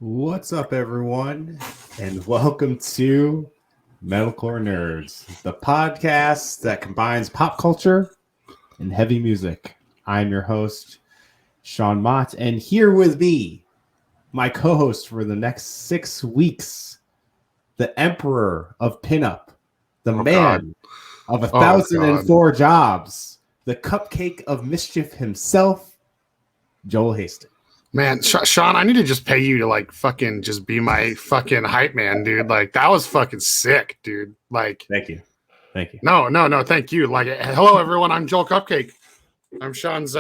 What's up, everyone, and welcome to Metalcore Nerds, the podcast that combines pop culture and heavy music. I'm your host, Sean Mott, and here with me, my co-host for the next 6 weeks, the Emperor of Pinup, the man of 1,004 jobs, the cupcake of mischief himself, Joel Hastings. Man, Sean, I need to just pay you to like fucking just be my fucking hype man, dude. Like that was fucking sick, dude. Like, thank you. No, thank you. Like, hello everyone. I'm Joel Cupcake. I'm Sean's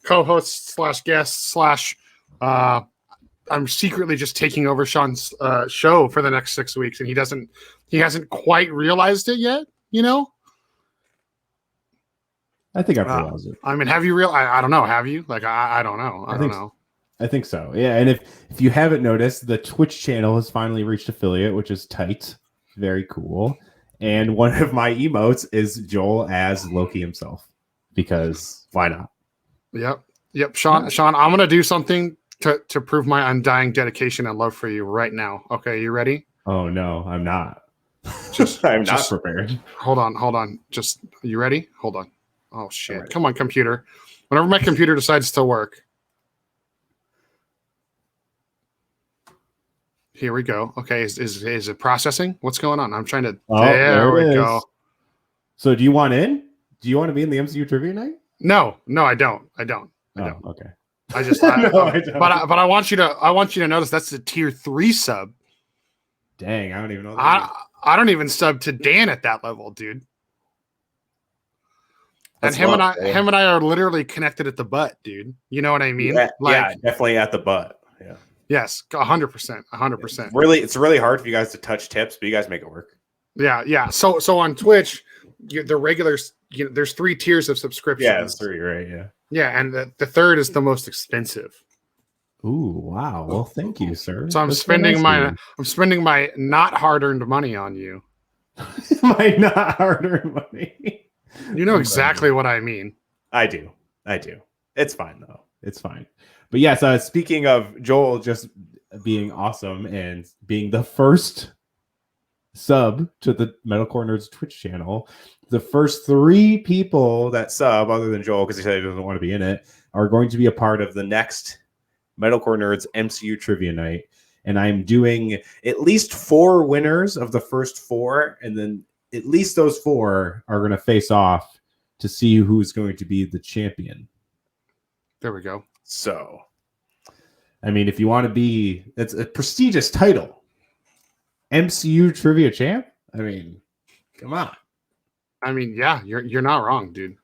co-host slash guest slash. I'm secretly just taking over Sean's show for the next 6 weeks, and he hasn't quite realized it yet. You know. I think I've realized it. I mean, have you I don't know. Have you? Like, I don't know. I don't know. I think so. Yeah, and if you haven't noticed, the Twitch channel has finally reached affiliate, which is tight. Very cool. And one of my emotes is Joel as Loki himself, because why not? Yep. Sean, I'm gonna do something to prove my undying dedication and love for you right now. Okay, you ready? Oh no, I'm not. I'm not prepared. Hold on. Just you ready? Hold on. Oh shit! Right. Come on, computer. Whenever my computer decides to work. Here we go. Okay, is it processing? What's going on? I'm trying to. Oh, there we go. So, do you want in? Do you want to be in the MCU trivia night? No, I don't. Okay. I just. I don't. But I want you to notice that's a tier 3 sub. Dang, I don't even know. I don't even sub to Dan at that level, dude. And him and I are literally connected at the butt, dude. You know what I mean? Yeah, definitely at the butt. Yeah. Yes, 100%. 100%. It's really hard for you guys to touch tips, but you guys make it work. Yeah. So on Twitch, the regulars, there's 3 tiers of subscriptions. Yeah, it's 3, right? Yeah. Yeah, and the third is the most expensive. Ooh, wow. Well, thank you, sir. So I'm spending my not hard-earned money on you. My not hard-earned money. You know exactly what I mean. I do. It's fine though. It's fine. But yes, speaking of Joel just being awesome and being the first sub to the Metalcore Nerds Twitch channel, the first 3 people that sub, other than Joel, because he said he doesn't want to be in it, are going to be a part of the next Metalcore Nerds MCU Trivia Night. And I'm doing at least 4 winners of the first 4, and then at least those 4 are going to face off to see who's going to be the champion. There we go. So, I mean, if you want to be, it's a prestigious title. MCU Trivia Champ? I mean, come on. I mean, yeah, you're not wrong, dude.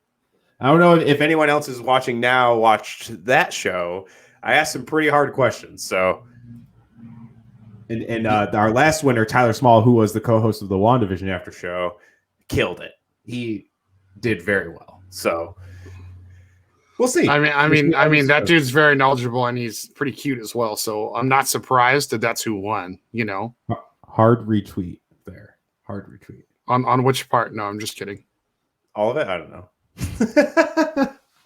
I don't know if anyone else is watching now watched that show. I asked some pretty hard questions. So, and our last winner, Tyler Small, who was the co-host of the WandaVision After Show, killed it. He did very well. So, we'll see. I mean, that dude's very knowledgeable and he's pretty cute as well. So I'm not surprised that that's who won. You know, hard retweet there. Hard retweet on which part? No, I'm just kidding. All of it. I don't know.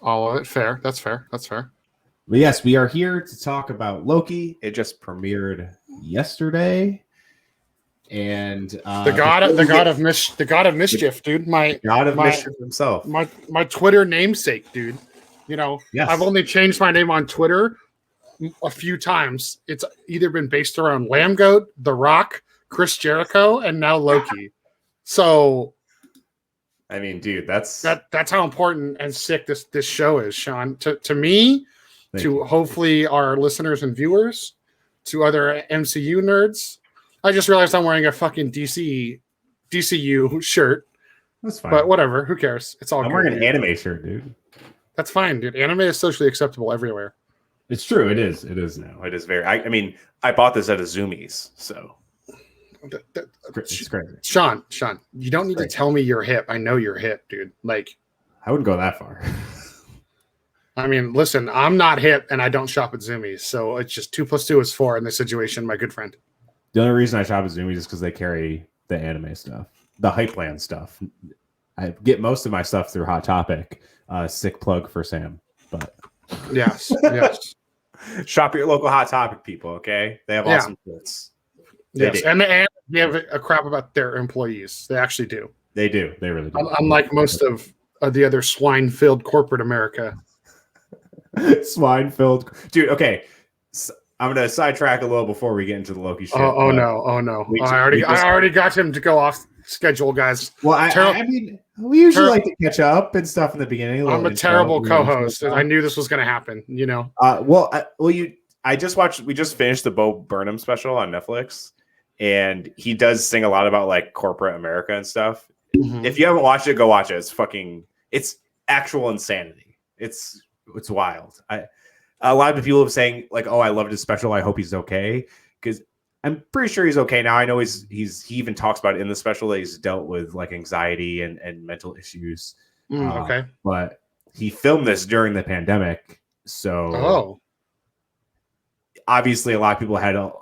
All of it. Fair. That's fair. But yes, we are here to talk about Loki. It just premiered yesterday, and the god of mischief, dude. My god of mischief himself. My Twitter namesake, dude. You know, yes. I've only changed my name on Twitter a few times. It's either been based around Lambgoat, The Rock, Chris Jericho, and now Loki. So, I mean, dude, that's how important and sick this show is, Sean. To me, hopefully our listeners and viewers, to other MCU nerds. I just realized I'm wearing a fucking DCU shirt. That's fine. But whatever, who cares? It's all. I'm wearing an anime shirt, dude. That's fine, dude. Anime is socially acceptable everywhere. It's true. It is now. It is very. I mean, I bought this at a Zoomies, so it's crazy. Sean, you don't need to tell me you're hip. I know you're hip, dude. Like, I wouldn't go that far. I mean, listen, I'm not hip and I don't shop at Zoomies, so it's just 2 + 2 is 4 in this situation, my good friend. The only reason I shop at Zoomies is because they carry the anime stuff, the Hype Land stuff. I get most of my stuff through Hot Topic. Sick plug for Sam, but yes. Shop at your local Hot Topic, people. Okay, they have awesome shirts. Yes, and they have a crap about their employees. They actually do. They do. They really do. Unlike most of the other swine-filled corporate America. Swine-filled, dude. Okay, so I'm gonna sidetrack a little before we get into the Loki shit. Oh no! I already got him to go off schedule, guys. Well, I mean, we usually like to catch up and stuff in the beginning. I'm a terrible co-host. I knew this was going to happen. You know. I just watched. We just finished the Bo Burnham special on Netflix, and he does sing a lot about like corporate America and stuff. Mm-hmm. If you haven't watched it, go watch it. It's actual insanity. It's wild. A lot of people have saying like, "Oh, I loved his special. I hope he's okay," because I'm pretty sure he's okay now. I know he even talks about it in the special that he's dealt with like anxiety and mental issues. Okay. But he filmed this during the pandemic. So obviously a lot of people had a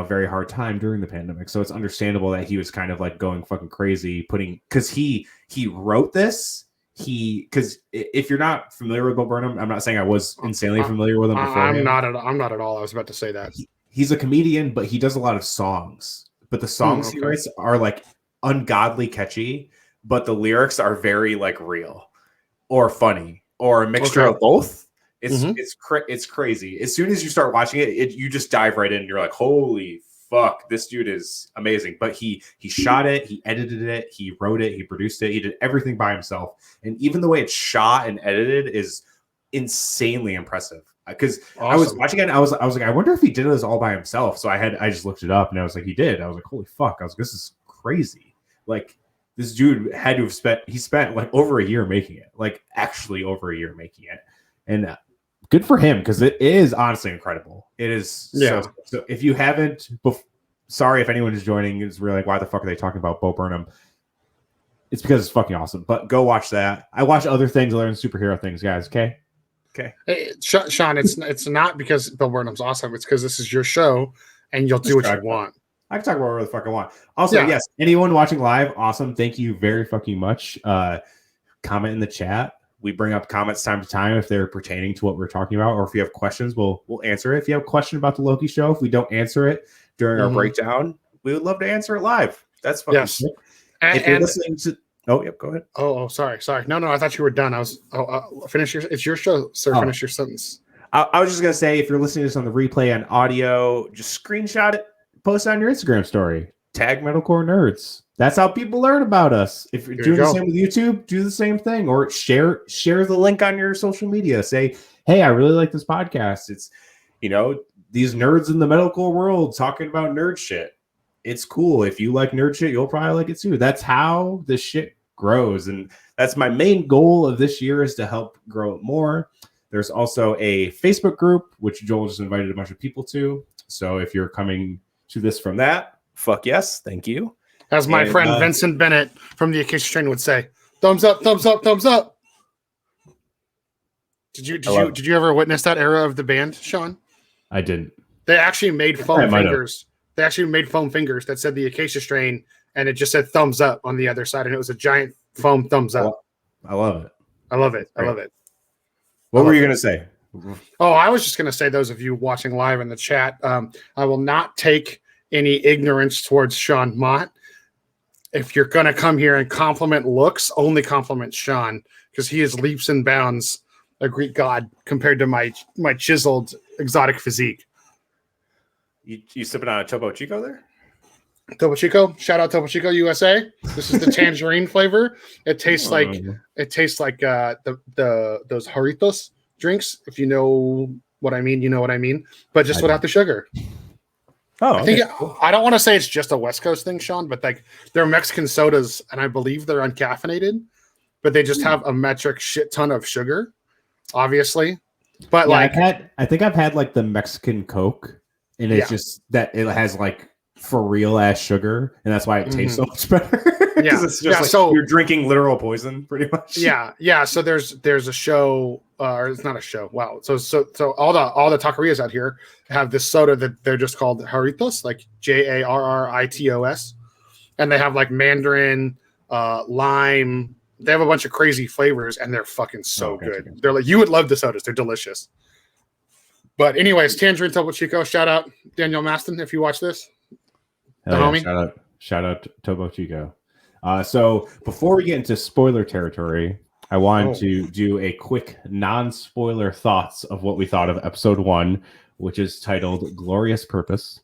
very hard time during the pandemic. So it's understandable that he was kind of like going fucking crazy because he wrote this. Because if you're not familiar with Bo Burnham, I'm not saying I was insanely familiar with him before. I'm not at all. I was about to say that. He's a comedian, but he does a lot of songs. But the songs he writes are like ungodly catchy, but the lyrics are very like real or funny or a mixture of both. It's crazy. As soon as you start watching it, you just dive right in. And you're like, holy fuck, this dude is amazing. But he shot it, he edited it, he wrote it, he produced it, he did everything by himself. And even the way it's shot and edited is insanely impressive. Because I was watching it and I was like, I wonder if he did this all by himself. So I just looked it up and I was like, he did. I was like, holy fuck. I was like, this is crazy. Like this dude had to have spent like over a year making it, like actually over a year making it. And good for him, because it is honestly incredible. It is. Yeah. So if you haven't, sorry if anyone is joining, is really like, why the fuck are they talking about Bo Burnham? It's because it's fucking awesome. But go watch that. I watch other things other than superhero things, guys. Okay. Hey, Sean, it's not because Bo Burnham's awesome. It's because this is your show, and you'll do what you want. I can talk about whatever the fuck I want. Also, yes, anyone watching live, awesome. Thank you very fucking much. Comment in the chat. We bring up comments time to time if they're pertaining to what we're talking about, or if you have questions, we'll answer it. If you have a question about the Loki show, if we don't answer it during our breakdown, we would love to answer it live. That's fucking sick. If you're listening to go ahead. Oh, sorry. No, I thought you were done. I was finish it's your show, sir. Finish your sentence. I was just gonna say, if you're listening to this on the replay on audio, just screenshot it, post it on your Instagram story, tag Metalcore Nerds. That's how people learn about us. If you're doing the same with YouTube, do the same thing, or share the link on your social media. Say, hey, I really like this podcast. It's these nerds in the metalcore world talking about nerd shit. It's cool. If you like nerd shit, you'll probably like it too. That's how this shit grows. And that's my main goal of this year, is to help grow it more. There's also a Facebook group, which Joel just invited a bunch of people to. So if you're coming to this from that, fuck yes. Thank you. As my friend Vincent Bennett from the Acacia Strain would say, thumbs up, thumbs up, thumbs up. Did you ever witness that era of the band, Sean? I didn't. They actually made foam fingers. They actually made foam fingers that said the Acacia Strain, and it just said thumbs up on the other side, and it was a giant foam thumbs up. I love it. I love it. I love it. What were you going to say? Oh, I was just going to say, those of you watching live in the chat, I will not take any ignorance towards Sean Mott. If you're going to come here and compliment looks, only compliment Sean, because he is leaps and bounds a Greek god compared to my chiseled exotic physique. You sipping on a Topo Chico there? Topo Chico, shout out Topo Chico USA. This is the tangerine flavor. It tastes like the those Jarritos drinks. If you know what I mean, you know what I mean. But just without the sugar. Oh, I think I don't want to say it's just a West Coast thing, Sean, but like they're Mexican sodas, and I believe they're uncaffeinated, but they just have a metric shit ton of sugar, obviously. But I think I've had like the Mexican Coke, and it's just that it has like for real ass sugar, and that's why it tastes so much better. Yeah, it's just so you're drinking literal poison, pretty much. Yeah. So there's a show, or it's not a show. Wow. So all the taquerias out here have this soda that they're just called Jarritos, like Jarritos, and they have like mandarin, lime. They have a bunch of crazy flavors, and they're fucking so good. They're like, you would love the sodas. They're delicious. But anyways, Tangerine Topo Chico, shout out Daniel Maston if you watch this. The Hell yeah, homie. shout out Tobo Chico. So before we get into spoiler territory, I wanted to do a quick non-spoiler thoughts of what we thought of episode 1, which is titled Glorious Purpose.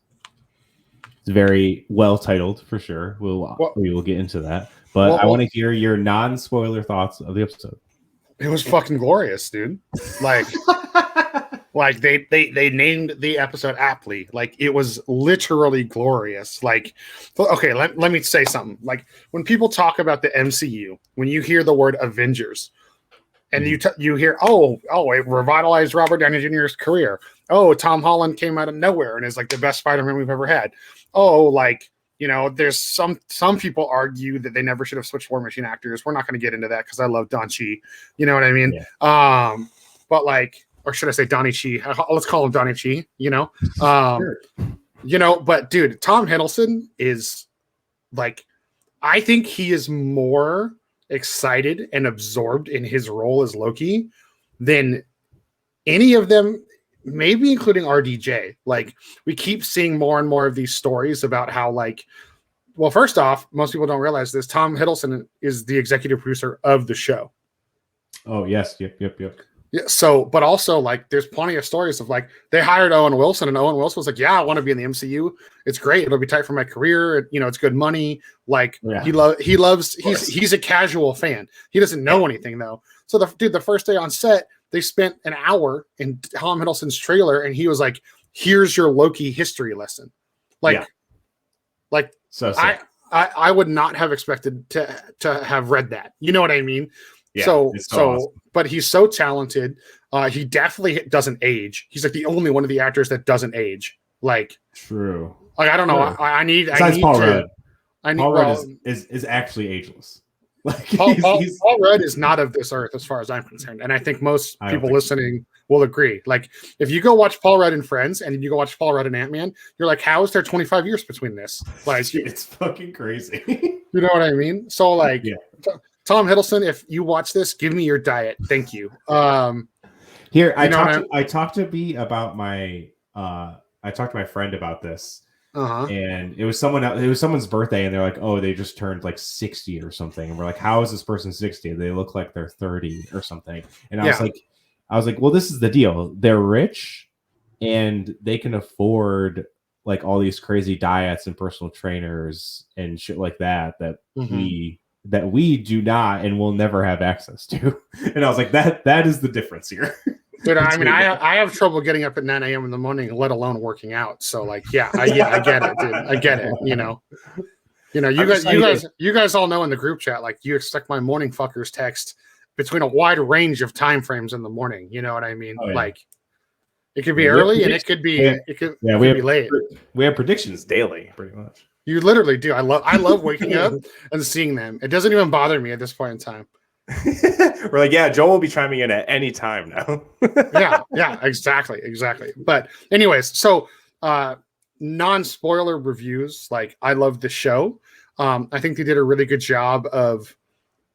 It's very well titled for sure. We will get into that. But I want to hear your non-spoiler thoughts of the episode. It was fucking glorious, dude. Like like they named the episode aptly. Like it was literally glorious. Like, okay, let me say something. Like when people talk about the MCU, when you hear the word Avengers, and you hear, it revitalized Robert Downey Jr.'s career. Oh, Tom Holland came out of nowhere and is like the best Spider-Man we've ever had. Oh, like, you know, there's some people argue that they never should have switched War Machine actors. We're not going to get into that because I love Don Chi. You know what I mean? Yeah. But like, or should I say Donnie Chi? Let's call him Donnie Chi, you know? Sure. You know, but dude, Tom Hiddleston is like, I think he is more excited and absorbed in his role as Loki than any of them, maybe including RDJ. Like, we keep seeing more and more of these stories about how, like, well, first off, most people don't realize this. Tom Hiddleston is the executive producer of the show. Oh, yes. Yep. Yeah, so, but also, like, there's plenty of stories of, like, they hired Owen Wilson, and Owen Wilson was like, yeah, I want to be in the MCU. It's great. It'll be tight for my career. You know, it's good money. Like, yeah. He's a casual fan. He doesn't know anything, though. So, the first day on set, they spent an hour in Tom Hiddleston's trailer, and he was like, here's your Loki history lesson. So I would not have expected to have read that. You know what I mean? Yeah, so awesome. But he's so talented. He definitely doesn't age. He's like the only one of the actors that doesn't age. Like, true. Like, I don't know. I need Paul Rudd. Paul Rudd is actually ageless. Like Paul Rudd is not of this earth as far as I'm concerned, and I think most people listening will agree. Like, if you go watch Paul Rudd in Friends and you go watch Paul Rudd in Ant-Man, you're like, how is there 25 years between this? Like, it's fucking crazy. You know what I mean? So, like, yeah. Tom Hiddleston, if you watch this, give me your diet. Thank you. Here, I talked to B about my I talked to my friend about this. And it was someone's birthday, and they're like, oh, they just turned like 60 or something. And we're like, how is this person 60? They look like they're 30 or something. And I was like, well, this is the deal. They're rich and they can afford like all these crazy diets and personal trainers and shit like that we do not and will never have access to. And I was like, that is the difference here. Dude, I mean, I have trouble getting up at 9 a.m. in the morning, let alone working out. So, like, I get it, dude. I get it. You know, you guys all know in the group chat, like, you expect my morning fuckers text between a wide range of time frames in the morning. You know what I mean? Oh, yeah. Like, it could be early and it could be be late. We have predictions daily, pretty much. You literally do. I love waking up and seeing them. It doesn't even bother me at this point in time. We're like, yeah, Joel will be chiming in at any time now. yeah, exactly. But anyways, so non-spoiler reviews, like, I love the show. I think they did a really good job of,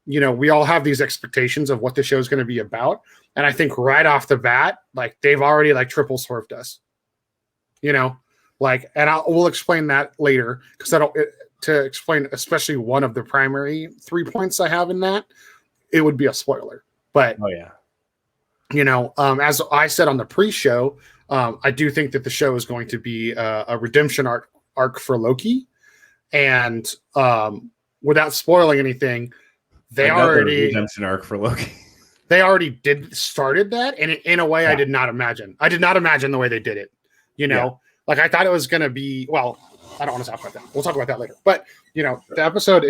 you know, we all have these expectations of what the show is going to be about, and I think right off the bat, like, they've already like triple swerved us, you know, like, and we'll explain that later, because to explain especially one of the primary 3 points I have in that, it would be a spoiler. But you know, as I said on the pre-show, I do think that the show is going to be a redemption arc for Loki, and without spoiling anything, redemption arc for Loki. They already started that, and in a way, I did not imagine. I did not imagine the way they did it. You know, like, I thought it was going to be, well, I don't want to talk about that. We'll talk about that later. But, you know, the episode,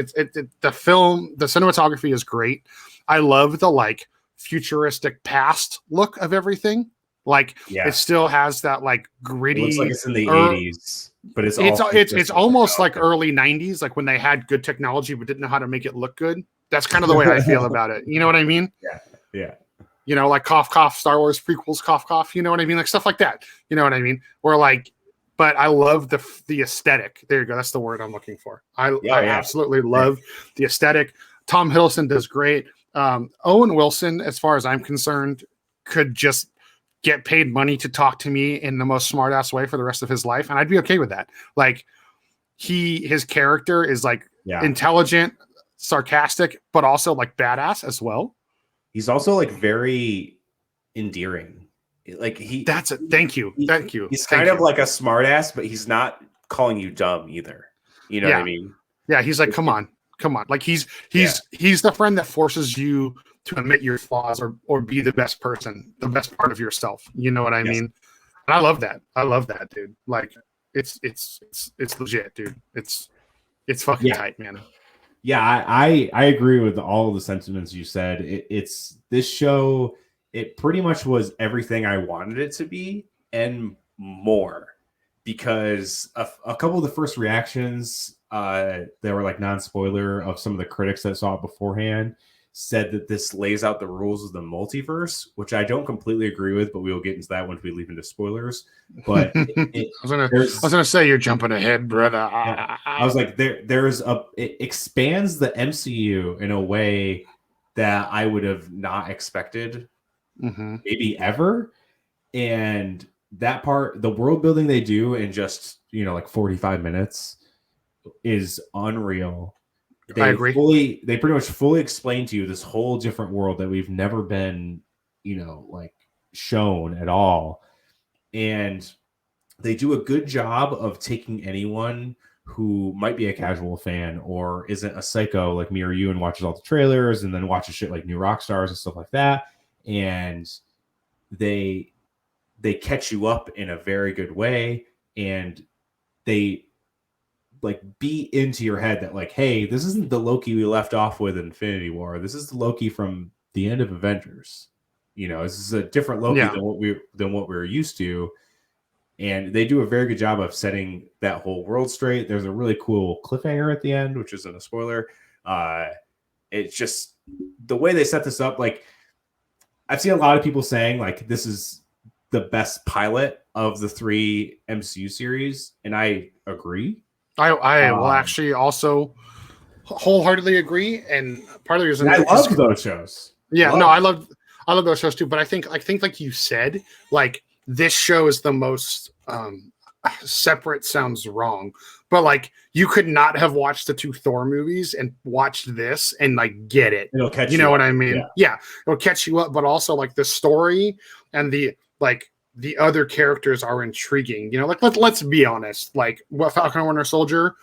the film, the cinematography is great. I love the, like, futuristic past look of everything. Like, it still has that, like, gritty. It looks like it's in the 80s, but it's almost like early 90s, like when they had good technology but didn't know how to make it look good. That's kind of the way I feel about it. You know what I mean? Yeah. You know, like cough, cough, Star Wars prequels, cough, cough. You know what I mean? Like, stuff like that. You know what I mean? Or like, but I love the aesthetic. There you go. That's the word I'm looking for. I absolutely love the aesthetic. Tom Hiddleston does great. Owen Wilson, as far as I'm concerned, could just get paid money to talk to me in the most smart ass way for the rest of his life, and I'd be okay with that. Like his character is like intelligent, sarcastic, but also like badass as well. He's also like very endearing. Like thank you. He's kind of like a smart ass, but he's not calling you dumb either. You know what I mean? Yeah, he's like, come on. Like he's the friend that forces you to admit your flaws or be the best person, the best part of yourself. You know what I mean? And I love that, dude. Like it's legit, dude. It's fucking tight, man. Yeah, I agree with all of the sentiments you said. It's this show. It pretty much was everything I wanted it to be and more, because a couple of the first reactions that were like non-spoiler of some of the critics that saw it beforehand said that this lays out the rules of the multiverse, which I don't completely agree with, but we will get into that once we leave into spoilers. But I was gonna say you're jumping ahead, brother. I was like, it expands the MCU in a way that I would have not expected, maybe ever. And that part, the world building they do in just like 45 minutes is unreal. I agree. They pretty much fully explain to you this whole different world that we've never been, like shown at all. And they do a good job of taking anyone who might be a casual fan or isn't a psycho like me or you and watches all the trailers and then watches shit like New Rockstars and stuff like that. And they catch you up in a very good way. And they like beat into your head that like, hey, this isn't the Loki we left off with in Infinity War. This is the Loki from the end of Avengers. This is a different Loki than what we were used to. And they do a very good job of setting that whole world straight. There's a really cool cliffhanger at the end, which isn't a spoiler. It's just the way they set this up. Like, I've seen a lot of people saying like this is the best pilot of the 3 MCU series, and I agree. I will actually also wholeheartedly agree, and part of the reason I love those shows. Yeah, I love those shows too. But I think like you said, like this show is the most separate. Sounds wrong, but like you could not have watched the 2 Thor movies and watched this and like get it. It'll catch you know what I mean? Yeah, it'll catch you up. But also like the story and the other characters are intriguing. Like let's be honest. Like what Falcon and Winter Soldier,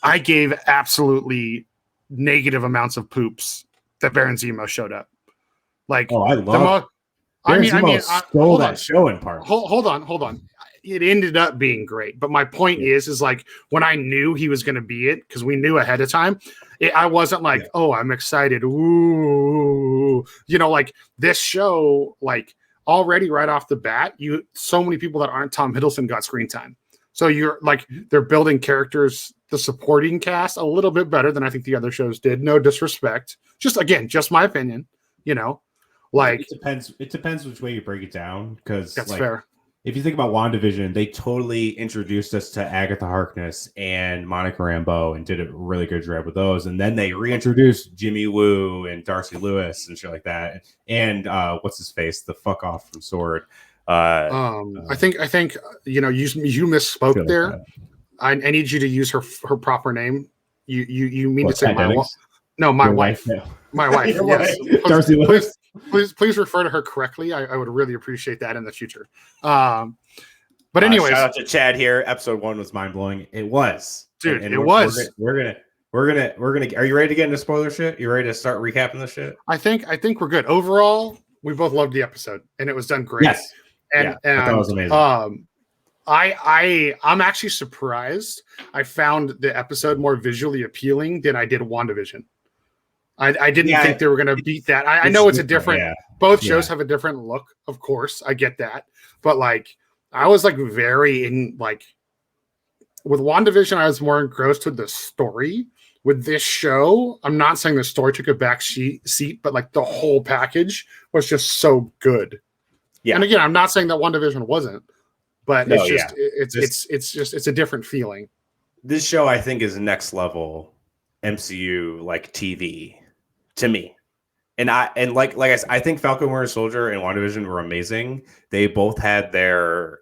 I gave absolutely negative amounts of poops that Baron Zemo showed up. Like, I love. Stole that show in part. Hold on. It ended up being great, but my point is like when I knew he was going to be it, because we knew ahead of time, I wasn't like, oh, I'm excited. Ooh, like this show, like. Already right off the bat, so many people that aren't Tom Hiddleston got screen time. So you're like they're building characters, the supporting cast a little bit better than I think the other shows did. No disrespect, just my opinion. Like it depends which way you break it down, because that's fair. If you think about WandaVision, they totally introduced us to Agatha Harkness and Monica Rambeau and did a really good job with those. And then they reintroduced Jimmy Woo and Darcy Lewis and shit like that. And what's his face? The fuck off from Sword. I think you misspoke there. Like I need you to use her proper name. You mean to say my wife? No, my wife. My wife. Yes. Darcy Lewis. Please refer to her correctly. I would really appreciate that in the future. But anyways, shout out to Chad here. Episode 1 was mind blowing. It was, dude. It was. We're gonna. Are you ready to get into spoiler shit? You ready to start recapping this shit? I think we're good. Overall, we both loved the episode, and it was done great. Yes. And that was amazing. I'm actually surprised. I found the episode more visually appealing than I did WandaVision. I didn't think they were going to beat that. I know it's a different. Yeah. Both shows have a different look, of course. I get that, but like I was like very in like with WandaVision, I was more engrossed with the story. With this show, I'm not saying the story took a back seat, but like the whole package was just so good. Yeah. And again, I'm not saying that WandaVision wasn't, but it's a different feeling. This show, I think, is next level MCU like TV to me. I think Falcon Winter Soldier and WandaVision were amazing. They both had their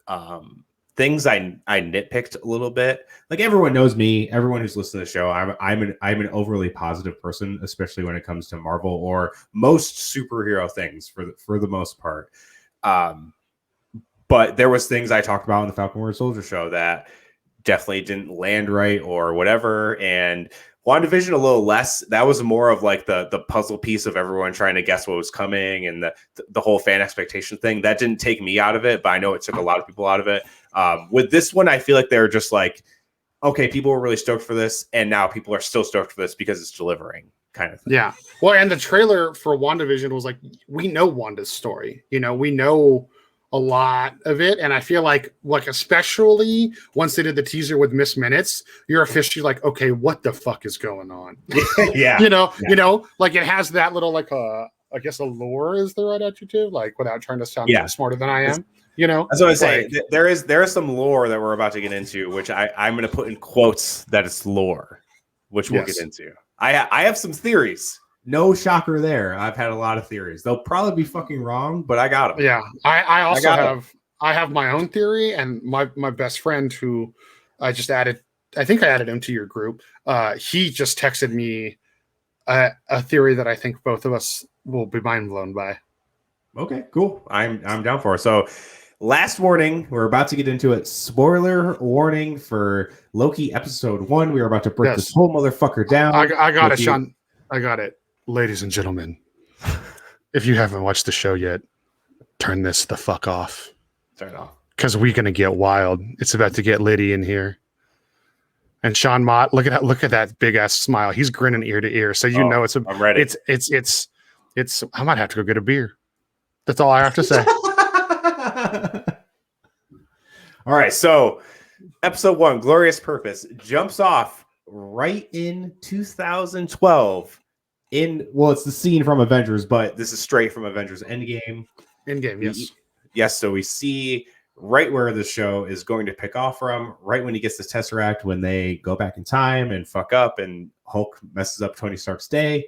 things I nitpicked a little bit. Like everyone knows me, everyone who's listened to the show, I'm an overly positive person, especially when it comes to Marvel or most superhero things for the most part. But there was things I talked about in the Falcon Winter Soldier show that definitely didn't land right or whatever. And WandaVision a little less. That was more of like the puzzle piece of everyone trying to guess what was coming and the whole fan expectation thing. That didn't take me out of it, but I know it took a lot of people out of it. With this one, I feel like they're just like, okay, people were really stoked for this, and now people are still stoked for this because it's delivering, kind of thing. Yeah. Well, and the trailer for WandaVision was like, we know Wanda's story. You know, we know a lot of it, and I feel like especially once they did the teaser with Miss Minutes, you're officially like, okay, what the fuck is going on? Yeah. You know, like it has that little like I guess a lore is the right adjective, like without trying to sound smarter than I am. You know, that's what I say. There is some lore that we're about to get into, which I'm going to put in quotes that it's lore, which we'll get into. I have some theories. No shocker there. I've had a lot of theories. They'll probably be fucking wrong, but I got them. Yeah, I also have my own theory, and my best friend who I just added. I think I added him to your group. He just texted me a theory that I think both of us will be mind blown by. Okay, cool. I'm down for it. So, last warning, we're about to get into it. Spoiler warning for Loki episode 1. We are about to break this whole motherfucker down. I got it, Sean. I got it. Ladies and gentlemen, if you haven't watched the show yet, turn this the fuck off. Turn it off. Because we're going to get wild. It's about to get litty in here. And Sean Mott, look at that big ass smile. He's grinning ear to ear. So know it's I'm ready. It's I might have to go get a beer. That's all I have to say. All right, so episode 1, Glorious Purpose, jumps off right in 2012. It's the scene from Avengers, but this is straight from Avengers Endgame. Yes. Yes, so we see right where the show is going to pick off from, right when he gets the Tesseract, when they go back in time and fuck up and Hulk messes up Tony Stark's day.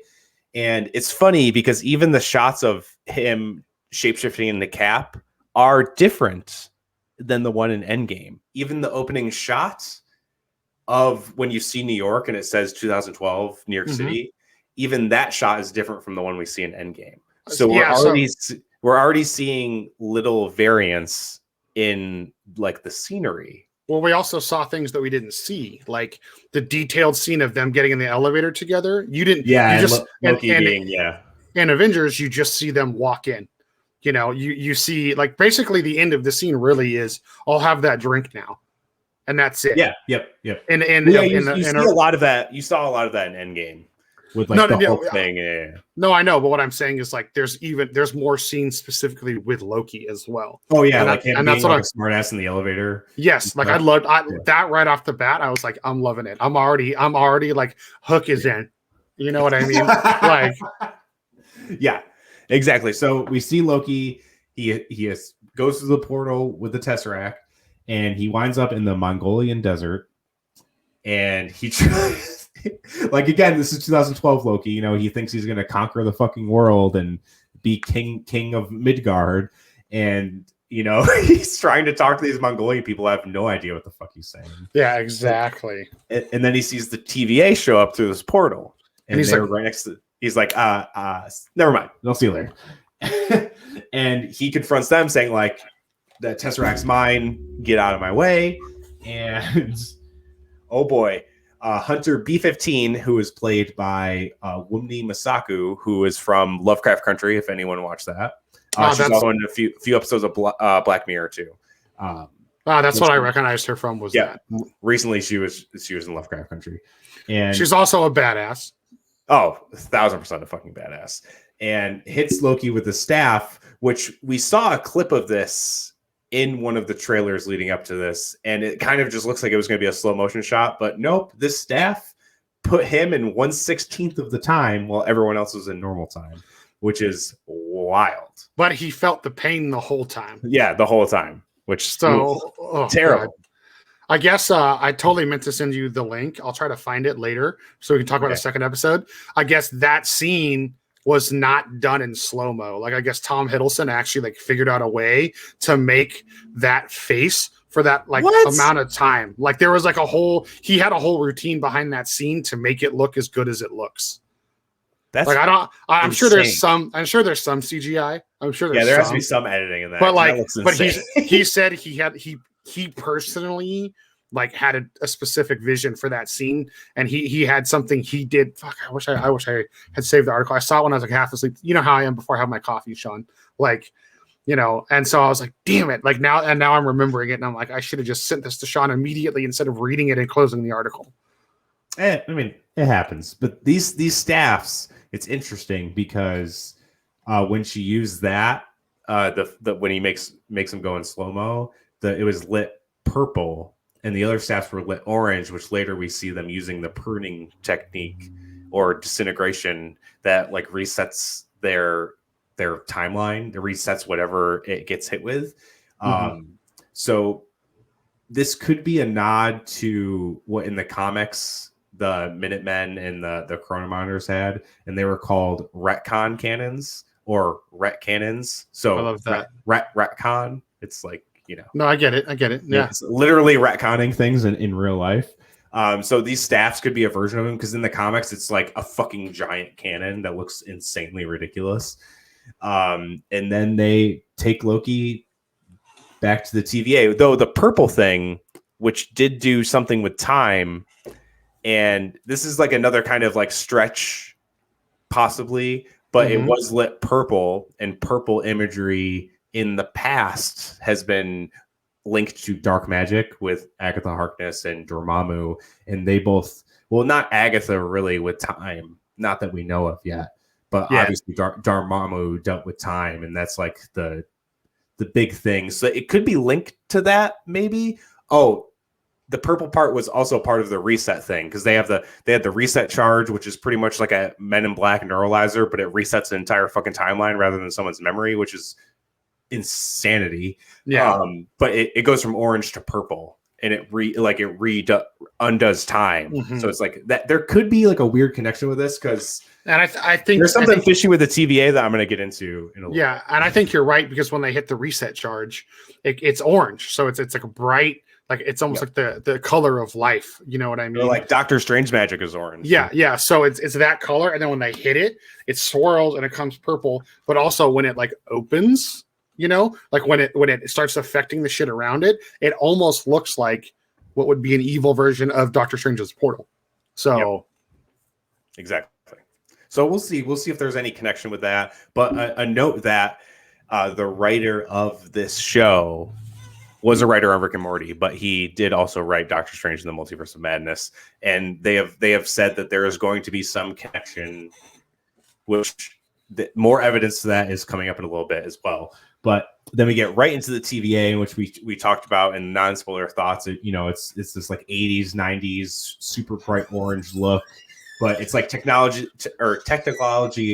And it's funny because even the shots of him shapeshifting into Cap are different than the one in Endgame. Even the opening shot of when you see New York and it says 2012 New York City, even that shot is different from the one we see in Endgame. So we're already seeing little variance in like the scenery. Well, we also saw things that we didn't see, like the detailed scene of them getting in the elevator together. You didn't, and Avengers, you just see them walk in. You know, you see like basically the end of the scene really is, I'll have that drink now, and that's it. Yeah, yep. And you see a lot of that. You saw a lot of that in Endgame with like the Hulk thing. Yeah. No, I know, but what I'm saying is like there's more scenes specifically with Loki as well. Oh yeah, and that's what I'm smart ass in the elevator. Yes, like I loved that right off the bat. I was like, I'm loving it. I'm already like hook is in. You know what I mean? Like, yeah, exactly. So we see Loki. He goes to the portal with the Tesseract, and he winds up in the Mongolian desert, and he tries. Like again, this is 2012 Loki. You know, he thinks he's going to conquer the fucking world and be king of Midgard, and you know he's trying to talk to these Mongolian people. I have no idea what the fuck he's saying. Yeah, exactly. And then he sees the TVA show up through this portal, and he's like, right next to. He's like, never mind. I'll see you later. And he confronts them, saying like, "The Tesseract's mine. Get out of my way." And oh boy. Hunter B-15, who is played by Wunmi Masaku, who is from Lovecraft Country, if anyone watched that. She's also in a few episodes of Black Mirror, too. That's what I recognized her from. That. Recently, she was in Lovecraft Country. And she's also a badass. Oh, 1,000% a fucking badass. And hits Loki with the staff, which we saw a clip of this in one of the trailers leading up to this, and it kind of just looks like it was going to be a slow motion shot, but nope, this staff put him in 1/16 of the time while everyone else was in normal time, which is wild. But he felt the pain the whole time. Yeah, the whole time, which terrible. God. I guess I totally meant to send you the link. I'll try to find it later so we can talk about a second episode. I guess that scene was not done in slow-mo. Like I guess Tom Hiddleston actually like figured out a way to make that face for that like amount of time. Like there was like he had a whole routine behind that scene to make it look as good as it looks. That's like I'm insane. sure there's some CGI. I'm sure there's there has to be some editing in that. But like, that he said he personally like had a specific vision for that scene, and he had something he did. Fuck, I wish I had saved the article. I saw it when I was like half asleep. You know how I am before I have my coffee, Sean. Like, you know, and so I was like, damn it. Like now I'm remembering it, and I'm like, I should have just sent this to Sean immediately instead of reading it and closing the article. I mean, it happens. But these staffs, it's interesting because when she used that, when he makes them go in slow-mo, it was lit purple and the other staffs were lit orange, which later we see them using the pruning technique or disintegration that like resets their timeline, it resets whatever it gets hit with. So this could be a nod to what in the comics the Minutemen and the Chronomonitors had, and they were called retcon cannons or ret cannons. So I love that. Retcon. It's like, you know. No, I get it. Yeah. It's literally retconning things in real life. So these staffs could be a version of them because in the comics it's like a fucking giant cannon that looks insanely ridiculous. And then they take Loki back to the TVA, though the purple thing, which did do something with time, and this is like another kind of like stretch possibly, but it was lit purple, and purple imagery in the past has been linked to dark magic with Agatha Harkness and Dormammu, and they both, well, not Agatha really with time, not that we know of yet, but obviously Dormammu dealt with time, and that's like the big thing. So it could be linked to that maybe. Oh, the purple part was also part of the reset thing because they had the reset charge, which is pretty much like a Men in Black neuralizer, but it resets the entire fucking timeline rather than someone's memory, which is insanity. But it goes from orange to purple, and it undoes time. So it's like that. There could be like a weird connection with this because, and I think there's something fishy with the TVA that I'm going to get into in a little bit. And I think you're right because when they hit the reset charge, it's orange, so it's like a bright. Like it's almost like the color of life, you know what I mean? Or like Doctor Strange magic is orange. Yeah. So it's that color, and then when they hit it, it swirls and it comes purple. But also when it like opens, you know, like when it starts affecting the shit around it, it almost looks like what would be an evil version of Doctor Strange's portal. So exactly. So we'll see if there's any connection with that. But a note that the writer of this show was a writer on Rick and Morty, but he did also write Doctor Strange in the Multiverse of Madness. And they have said that there is going to be some connection, which more evidence to that is coming up in a little bit as well. But then we get right into the TVA, which we talked about in non-spoiler thoughts. It's this like 80s, 90s, super bright orange look, but it's like technology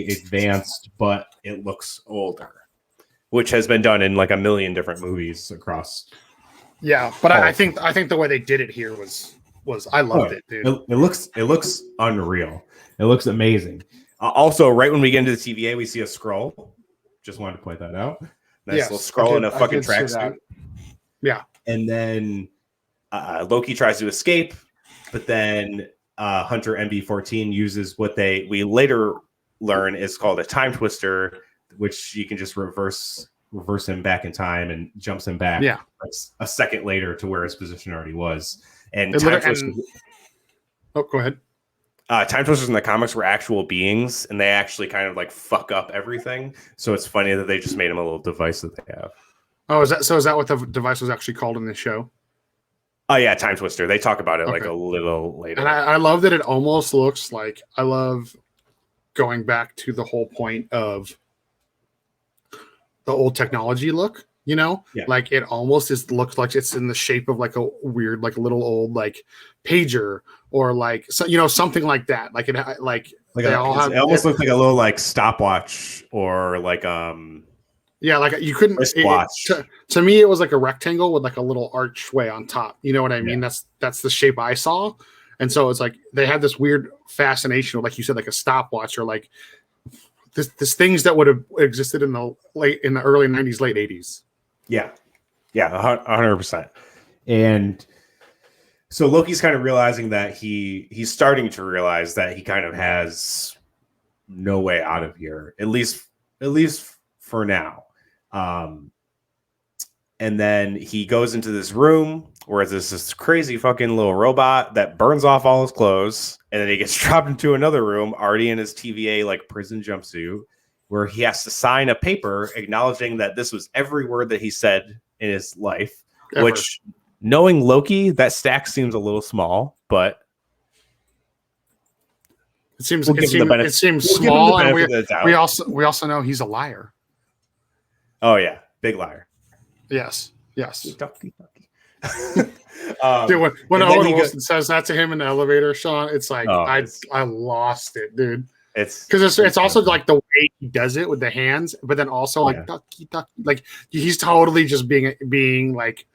advanced, but it looks older, which has been done in like a million different movies across. Yeah, but I think the way they did it here was I loved it, dude. It looks unreal. It looks amazing. Also, right when we get into the TVA, we see a scroll. Just wanted to point that out. Nice little scroll in a fucking tracksuit. Yeah. And then Loki tries to escape, but then Hunter MB14 uses what we later learn is called a time twister, which you can just reverse him back in time and jumps him back a second later to where his position already was. And time twisters, go ahead. Time twisters in the comics were actual beings, and they actually kind of like fuck up everything. So it's funny that they just made him a little device that they have. Oh, is that what the device was actually called in the show? Oh yeah, time twister. They talk about it like a little later. And I love that it almost looks like, I love going back to the whole point of the old technology look, you know, like it almost looks like it's in the shape of like a weird, like little old like pager or like, so, you know, something like that. Like it almost looks like a little like stopwatch or like like you couldn't to me it was like a rectangle with like a little archway on top, you know what I mean? That's the shape I saw. And so it's like they had this weird fascination with, like you said, like a stopwatch or like this things that would have existed in the early 90s, late 80s. Yeah, 100%. And so Loki's kind of realizing that he's starting to realize that he kind of has no way out of here, at least for now. And then he goes into this room where there's this crazy fucking little robot that burns off all his clothes, and then he gets dropped into another room, already in his TVA like prison jumpsuit, where he has to sign a paper acknowledging that this was every word that he said in his life. Ever. Which, knowing Loki, that stack seems a little small, but it seems small, and we also know he's a liar. Oh yeah, big liar. Yes. Ducky. Dude, when Owen Wilson says that to him in the elevator, Sean, it's like I lost it, dude. It's because it's also like the way he does it with the hands, but then also like ducky, like he's totally just being like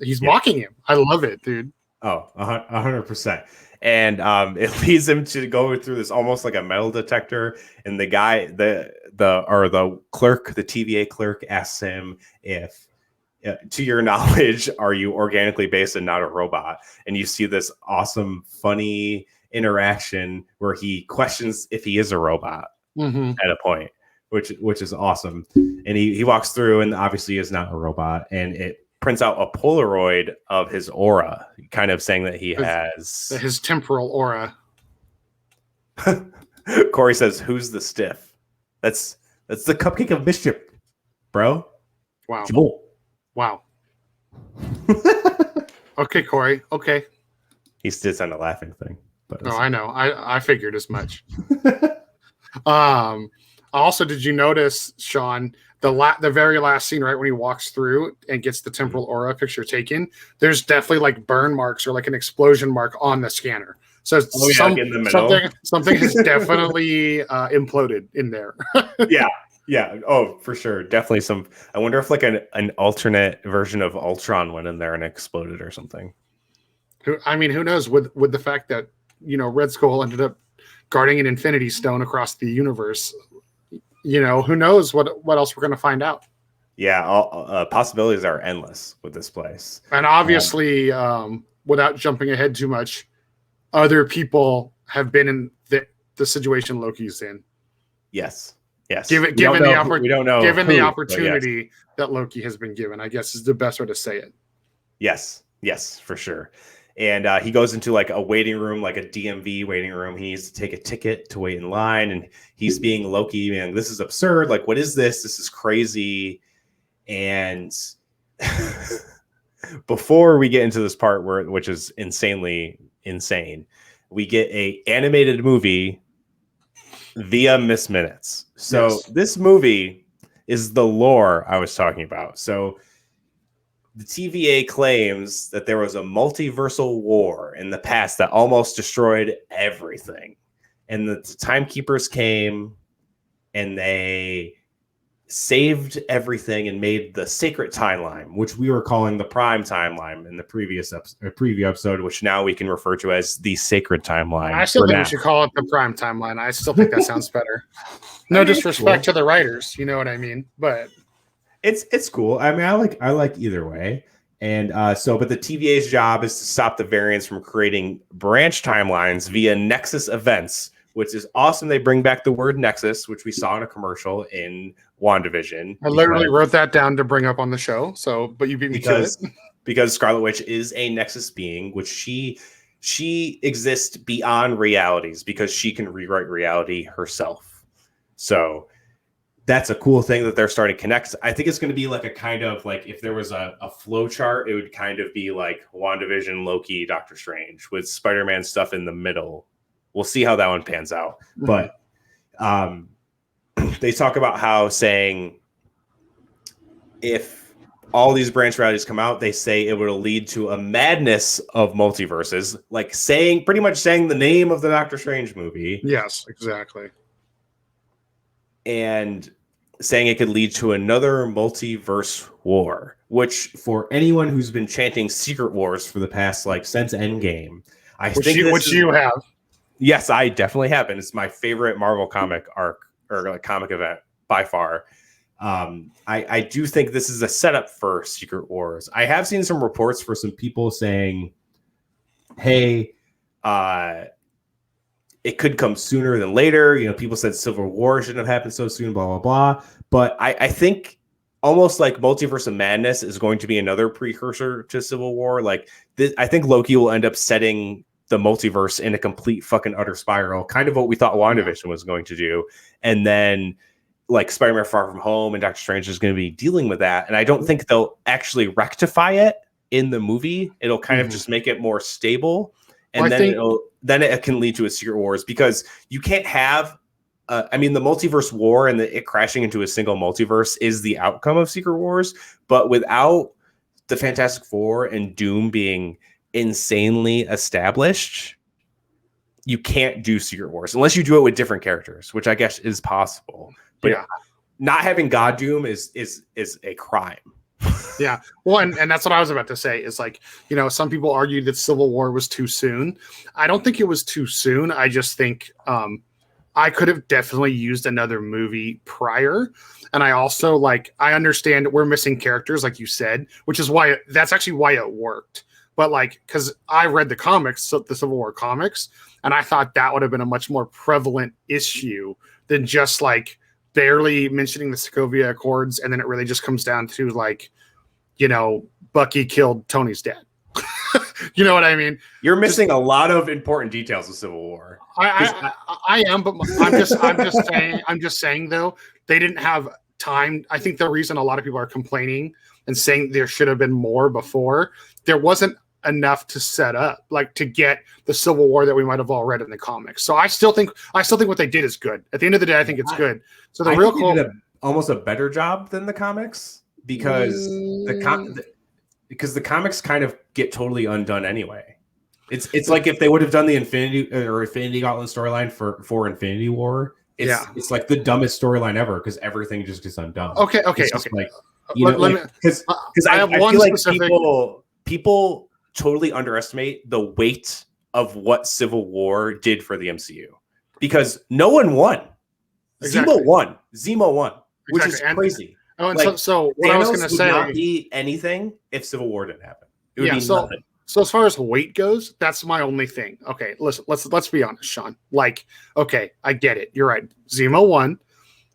he's mocking him. I love it, dude. Oh, 100%. And it leads him to go through this almost like a metal detector. And the guy, the clerk, the TVA clerk, asks him if, to your knowledge, are you organically based and not a robot? And you see this awesome, funny interaction where he questions if he is a robot at a point, which is awesome. And he walks through, and obviously is not a robot, and it prints out a Polaroid of his aura, kind of saying that he has his temporal aura. Corey says, "Who's the stiff?" That's the cupcake of mischief, bro. Wow. Joel. Wow. Okay, Corey. Okay. He did send a laughing thing. But I know. I figured as much. Also, did you notice, Sean, the very last scene, right when he walks through and gets the temporal aura picture taken? There's definitely like burn marks or like an explosion mark on the scanner. So something has definitely imploded in there. Yeah. Oh, for sure. Definitely some. I wonder if like an alternate version of Ultron went in there and exploded or something. Who knows? With the fact that Red Skull ended up guarding an Infinity Stone across the universe. Who knows what else we're going to find out? Yeah, possibilities are endless with this place. And obviously, without jumping ahead too much, other people have been in the situation Loki's in. Yes. Given the opportunity that Loki has been given, I guess is the best way to say it. Yes, for sure. And he goes into like a waiting room, like a DMV waiting room. He needs to take a ticket to wait in line, and he's being Loki, man, this is absurd. Like, what is this? This is crazy. And before we get into this part which is insanely insane, we get a animated movie via Miss Minutes. So This movie is the lore I was talking about. So the TVA claims that there was a multiversal war in the past that almost destroyed everything. And the timekeepers came and they saved everything and made the sacred timeline, which we were calling the prime timeline in the previous preview episode, which now we can refer to as the sacred timeline. I still think we should call it the prime timeline. I still think that sounds better. No disrespect to the writers, you know what I mean? But it's cool. I mean, I like either way. And but the TVA's job is to stop the variants from creating branch timelines via Nexus events, which is awesome. They bring back the word Nexus, which we saw in a commercial in WandaVision. I literally wrote that down to bring up on the show. But you beat me to it. Because Scarlet Witch is a Nexus being, which she exists beyond realities because she can rewrite reality herself. So that's a cool thing that they're starting to connect. I think it's going to be like a kind of like if there was a flow chart, it would kind of be like WandaVision, Loki, Doctor Strange with Spider-Man stuff in the middle. We'll see how that one pans out. Mm-hmm. But they talk about how saying if all these branch realities come out, they say it will lead to a madness of multiverses, like pretty much saying the name of the Doctor Strange movie. Yes, exactly. And saying it could lead to another multiverse war, which for anyone who's been chanting Secret Wars for the past since Endgame, you have. Yes, I definitely have, and it's my favorite Marvel comic arc or like comic event by far. I do think this is a setup for Secret Wars. I have seen some reports for some people saying, hey, it could come sooner than later. You know, people said Civil War shouldn't have happened so soon, blah, blah, blah. But I think almost like Multiverse of Madness is going to be another precursor to Civil War. Like this, I think Loki will end up setting the multiverse in a complete fucking utter spiral, kind of what we thought WandaVision was going to do. And then like Spider-Man Far From Home and Doctor Strange is going to be dealing with that. And I don't think they'll actually rectify it in the movie. It'll kind of just make it more stable. And then it can lead to a Secret Wars, because you can't have, I mean, the multiverse war and it crashing into a single multiverse is the outcome of Secret Wars. But without the Fantastic Four and Doom being insanely established, you can't do Secret Wars unless you do it with different characters, which I guess is possible. But not having God Doom is a crime. Yeah. Well, and that's what I was about to say is like, you know, some people argued that Civil War was too soon. I don't think it was too soon. I just think I could have definitely used another movie prior. And I also I understand we're missing characters, like you said, which is why that's actually why it worked. But like, because I read the comics, the Civil War comics, and I thought that would have been a much more prevalent issue than just like barely mentioning the Sokovia Accords. And then it really just comes down to like, you know, Bucky killed Tony's dad. You know what I mean? You're missing a lot of important details of Civil War. I am, but I'm just saying though, they didn't have time. I think the reason a lot of people are complaining and saying there should have been more before, there wasn't enough to set up, like to get the Civil War that we might have all read in the comics. So I still think what they did is good. At the end of the day, I think it's good. So the real cool, did almost a better job than the comics, because the comics kind of get totally undone anyway. It's like if they would have done the Infinity Gauntlet storyline for Infinity War. It's like the dumbest storyline ever, because everything just gets undone. Okay. Like, you know, because I feel like people totally underestimate the weight of what Civil War did for the MCU, because no one won. Exactly. Zemo won, which is crazy. So what I was going to say, would not be anything if Civil War didn't happen. It would be nothing. So as far as weight goes, that's my only thing. Okay, listen, let's be honest, Sean. Like, okay, I get it. You're right. Zemo won.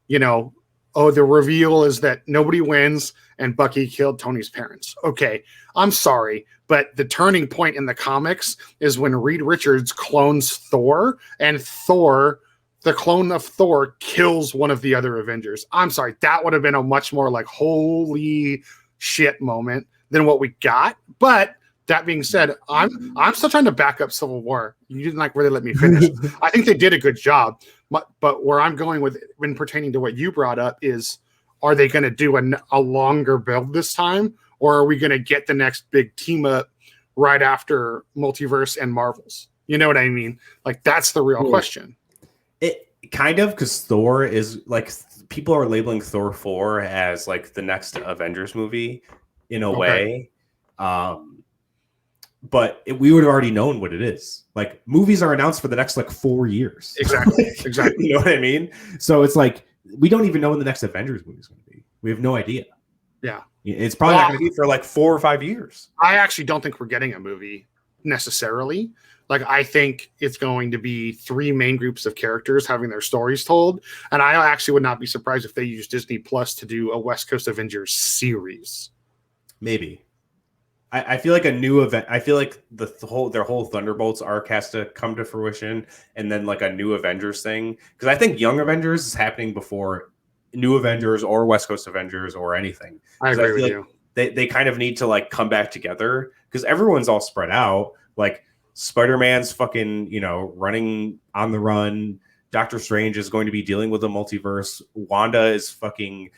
You know, the reveal is that nobody wins and Bucky killed Tony's parents. Okay, I'm sorry, but the turning point in the comics is when Reed Richards clones Thor, and Thor, the clone of Thor, kills one of the other Avengers. I'm sorry, that would have been a much more like holy shit moment than what we got. But that being said, I'm still trying to back up Civil War. You didn't really let me finish. I think they did a good job. But where I'm going with when pertaining to what you brought up is, are they going to do a longer build this time? Or are we going to get the next big team up right after Multiverse and Marvels? You know what I mean? Like, that's the real question. It kind of, because Thor is like, people are labeling Thor 4 as like the next Avengers movie in a way. But we would have already known what it is. Like, movies are announced for the next 4 years. Exactly. You know what I mean? So it's like, we don't even know when the next Avengers movie is going to be. We have no idea. Yeah. It's probably not going to be for 4 or 5 years. I actually don't think we're getting a movie necessarily. Like, I think it's going to be 3 main groups of characters having their stories told. And I actually would not be surprised if they use Disney Plus to do a West Coast Avengers series. Maybe. I feel like a new event. I feel like their whole Thunderbolts arc has to come to fruition, and then a new Avengers thing. Because I think Young Avengers is happening before New Avengers or West Coast Avengers or anything. I agree with you. They kind of need to come back together, because everyone's all spread out. Like, Spider-Man's fucking running on the run. Doctor Strange is going to be dealing with the multiverse. Wanda is fucking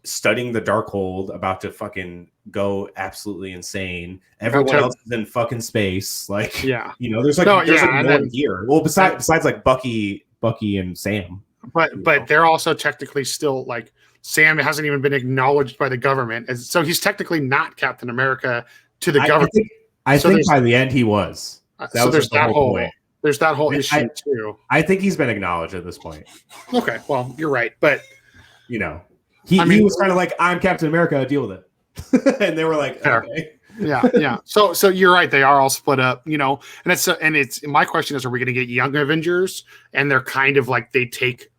studying the Darkhold, about to fucking go absolutely insane. Everyone else is in fucking space. There's no one here. Well, besides Bucky and Sam. But they're also technically still Sam hasn't even been acknowledged by the government, and so he's technically not Captain America to the government. I think by the end he was. That was the whole point. There's that whole issue too. I think he's been acknowledged at this point. Okay, well, you're right, but you know, he was kind of like, I'm Captain America, deal with it. And they were like, fair. Okay. Yeah. So you're right. They are all split up, you know, and it's my question is, are we going to get Young Avengers? And they're kind of like, they take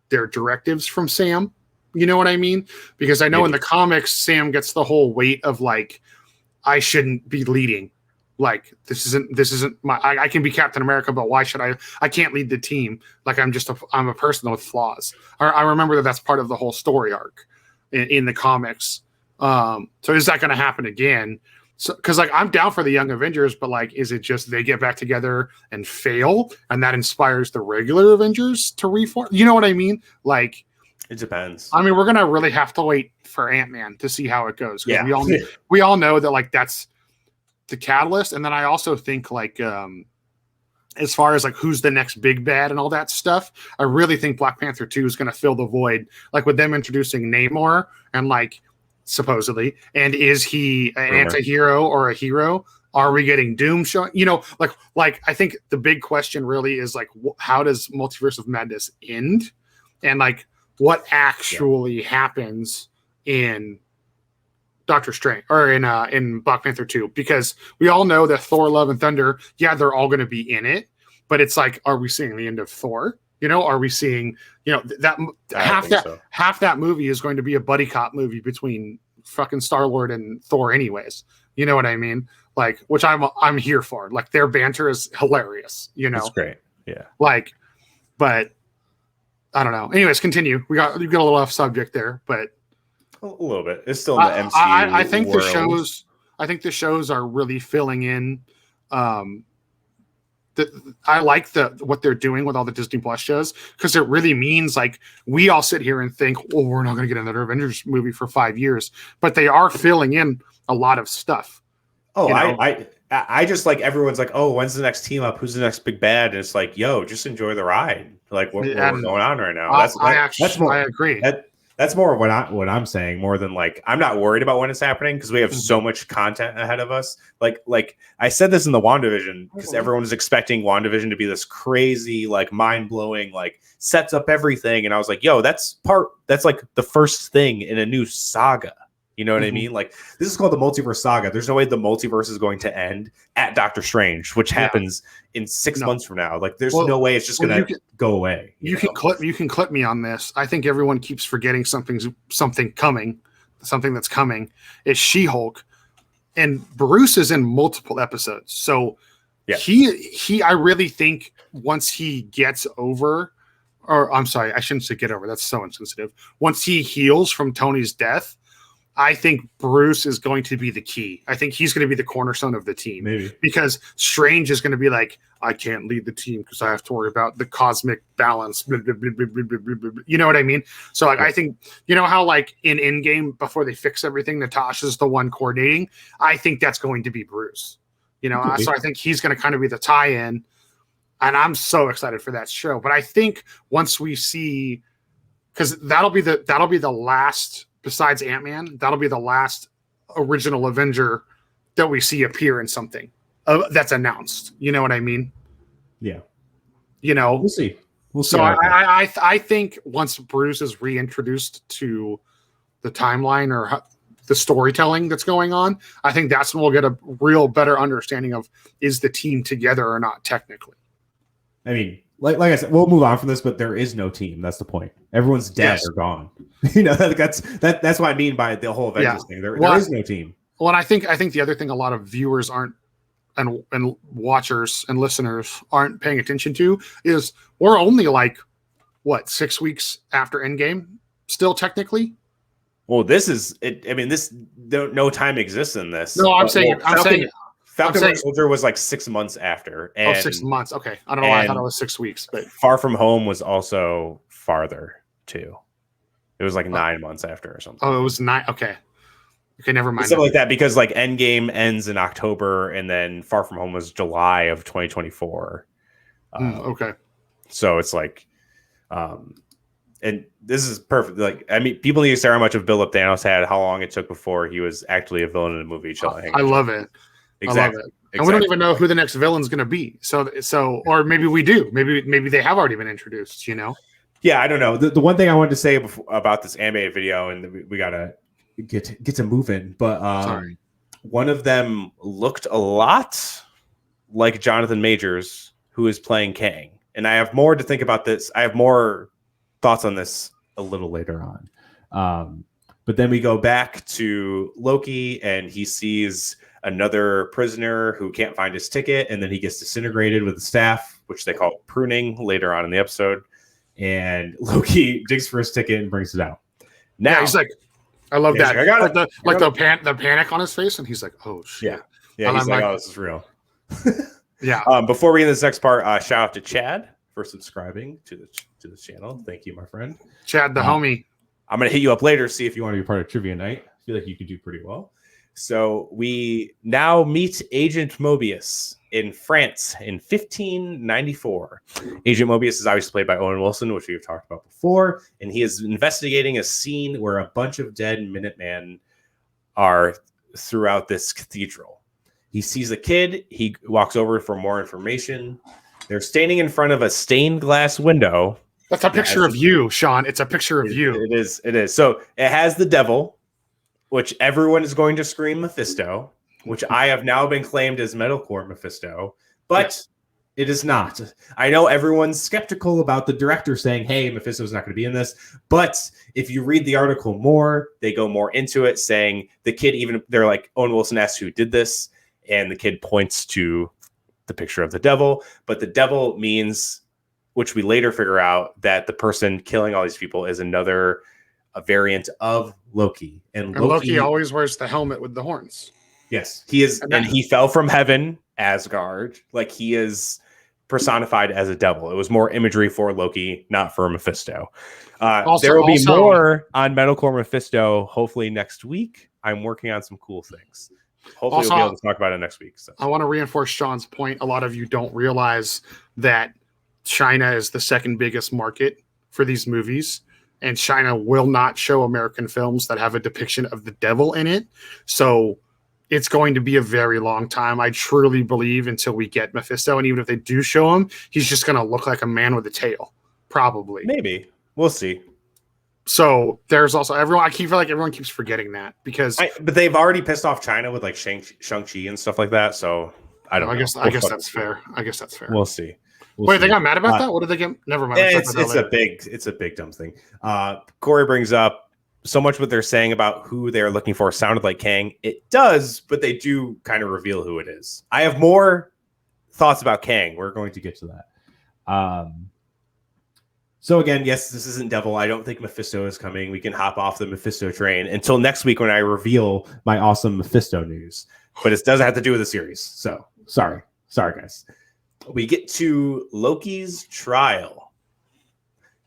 their directives from Sam. You know what I mean? Because I know in the comics, Sam gets the whole weight of like, I shouldn't be leading. Like, this isn't my, I can be Captain America, but why should I can't lead the team. Like, I'm a person with flaws. I remember that's part of the whole story arc in the comics. So is that going to happen again? So, because like I'm down for the Young Avengers, but like, is it just they get back together and fail, and that inspires the regular Avengers to reform? You know what I mean? Like, it depends. I mean, we're gonna really have to wait for Ant-Man to see how it goes. Yeah, we all know that like that's the catalyst, and then I also think like as far as like who's the next big bad and all that stuff, I really think Black Panther 2 is going to fill the void, like with them introducing Namor and like. Supposedly, and is he an anti-hero or a hero? Are we getting Doom showing? You know, like I think the big question really is like, how does Multiverse of Madness end, and like what actually happens in Doctor Strange or in Black Panther 2? Because we all know that Thor: Love and Thunder, yeah, they're all going to be in it, but it's like, are we seeing the end of Thor? You know, are we seeing, you know, that half that movie is going to be a buddy cop movie between fucking Star-Lord and Thor anyways. You know what I mean? Like, which I'm here for. Like, their banter is hilarious, you know. That's great. Yeah. Like, but I don't know. Anyways, continue. We got a little off subject there, but a little bit. It's still in the MCU. I think world. the shows are really filling in I like what they're doing with all the Disney Plus shows, because it really means like we all sit here and think, well, we're not going to get another Avengers movie for 5 years, but they are filling in a lot of stuff. Oh, you know? I just like everyone's like, oh, when's the next team up? Who's the next big bad? And it's like, yo, just enjoy the ride. Like what's going on right now. I agree. That's more of what I'm saying, more than like, I'm not worried about when it's happening because we have so much content ahead of us. Like I said this in the WandaVision, because everyone is expecting WandaVision to be this crazy, like mind blowing, like sets up everything. And I was like, yo, that's like the first thing in a new saga. You know what I mean? Like, this is called the Multiverse Saga. There's no way the multiverse is going to end at Doctor Strange, which happens in 6 months from now. Like, there's no way it's just going to go away. You can clip me on this. I think everyone keeps forgetting something coming, something that's coming. Is She-Hulk, and Bruce is in multiple episodes. So he I really think once he gets over, or I'm sorry, I shouldn't say get over. That's so insensitive. Once he heals from Tony's death, I think Bruce is going to be the key. I think he's going to be the cornerstone of the team. Maybe. Because Strange is going to be like, I can't lead the team because I have to worry about the cosmic balance. Blah, blah, blah, blah, blah, blah, blah. You know what I mean? So like, I think, you know how like in Endgame, before they fix everything, Natasha's the one coordinating. I think that's going to be Bruce. You know, so I think he's going to kind of be the tie-in. And I'm so excited for that show. But I think once we see, because that'll be the last. Besides Ant-Man, that'll be the last original Avenger that we see appear in something that's announced. You know what I mean? Yeah. You know, we'll see. So I think once Bruce is reintroduced to the timeline or the storytelling that's going on, I think that's when we'll get a real better understanding of, is the team together or not technically. I mean, like I said, we'll move on from this, but there is no team. That's the point. Everyone's dead or gone. You know, that's what I mean by the whole Avengers thing. There is no team. Well, and I think the other thing a lot of viewers aren't and watchers and listeners aren't paying attention to is we're only like 6 weeks after Endgame still technically. Well, this is it. I mean, no time exists in this. No, I'm saying Falcon and Soldier was like 6 months after. And, 6 months. Okay. I don't know why I thought it was 6 weeks, but Far From Home was also farther too. It was like 9 months after or something. Oh, it was 9. Okay. Okay, never mind. Something like that, because like Endgame ends in October and then Far From Home was July of 2024. Okay. So it's like, and this is perfect. Like, I mean, people need to say how much of build-up Thanos had, how long it took before he was actually a villain in a movie. I love it. Exactly. And we don't even know who the next villain's going to be. So, or maybe we do. Maybe they have already been introduced. Yeah, I don't know. The one thing I wanted to say about this animated video, and we gotta get to moving, but one of them looked a lot like Jonathan Majors, who is playing Kang. And I have more to think about this. I have more thoughts on this a little later on. But then we go back to Loki, and he sees another prisoner who can't find his ticket, and then he gets disintegrated with the staff, which they call pruning later on in the episode. And Loki digs for his ticket and brings it out. Now he's like, I love that. Like the panic on his face, and he's like, oh shit. Yeah, he's like, oh, this is real. Yeah. Before we end this next part, shout out to Chad for subscribing to the channel. Thank you, my friend. Chad, the homie. I'm gonna hit you up later, see if you want to be part of trivia night. I feel like you could do pretty well. So we now meet Agent Mobius in France in 1594. Agent Mobius is obviously played by Owen Wilson, which we've talked about before, and he is investigating a scene where a bunch of dead Minutemen are throughout this cathedral. He sees a kid. He walks over for more information. They're standing in front of a stained glass window. That's a picture of you, Sean. It's a picture of you. It is. So it has the devil, which everyone is going to scream Mephisto, which I have now been claimed as Metalcore Mephisto, but it is not. I know everyone's skeptical about the director saying, hey, Mephisto's not going to be in this. But if you read the article more, they go more into it, saying the kid, they're like, Owen Wilson asks who did this, and the kid points to the picture of the devil. But the devil means, which we later figure out, that the person killing all these people is a variant of Loki. And Loki always wears the helmet with the horns. Yes, he is, and he fell from heaven, Asgard. Like, he is personified as a devil. It was more imagery for Loki, not for Mephisto. There will be more on Metalcore Mephisto, hopefully next week. I'm working on some cool things. Hopefully we'll be able to talk about it next week. So. I want to reinforce Sean's point. A lot of you don't realize that China is the second biggest market for these movies, and China will not show American films that have a depiction of the devil in it. So it's going to be a very long time, I truly believe, until we get Mephisto. And even if they do show him, he's just going to look like a man with a tail, probably. Maybe. We'll see. So there's also everyone. I feel like everyone keeps forgetting that because, but they've already pissed off China with like Shang-Chi and stuff like that. So I don't know. I guess that's fair. We'll see. Wait, they got mad about that? What did they get? Never mind. It's a big dumb thing. Corey brings up so much what they're saying about who they're looking for sounded like Kang. It does, but they do kind of reveal who it is. I have more thoughts about Kang. We're going to get to that. So again, yes, this isn't Devil. I don't think Mephisto is coming. We can hop off the Mephisto train until next week when I reveal my awesome Mephisto news. But it doesn't have to do with the series. So sorry, guys. We get to Loki's trial.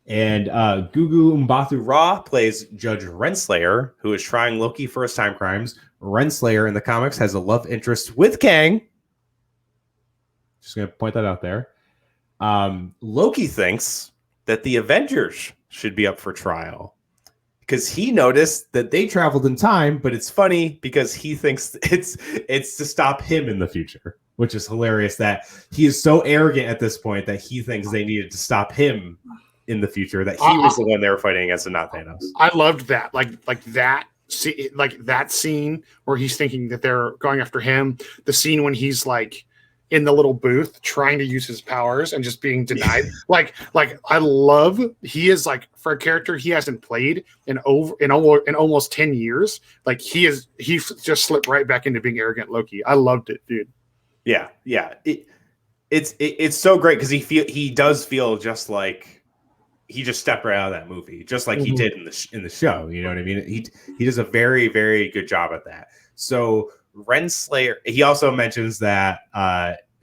And Gugu Mbathu Raw plays Judge Renslayer, who is trying Loki for his time crimes. Renslayer in the comics has a love interest with Kang. Just going to point that out there. Loki thinks that the Avengers should be up for trial because he noticed that they traveled in time, but it's funny because he thinks it's to stop him in the future, which is hilarious that he is so arrogant at this point that he thinks they needed to stop him in the future, that he was the one they were fighting against and not Thanos. I loved that. Like that scene where he's thinking that they're going after him. The scene when he's like in the little booth trying to use his powers and just being denied. like I love, he is like, for a character he hasn't played in almost 10 years. Like he just slipped right back into being arrogant Loki. I loved it, dude. Yeah. It's so great because he does feel just like he just stepped right out of that movie, just like he did in the show. You know what I mean? He does a very, very good job at that. So Renslayer, he also mentions that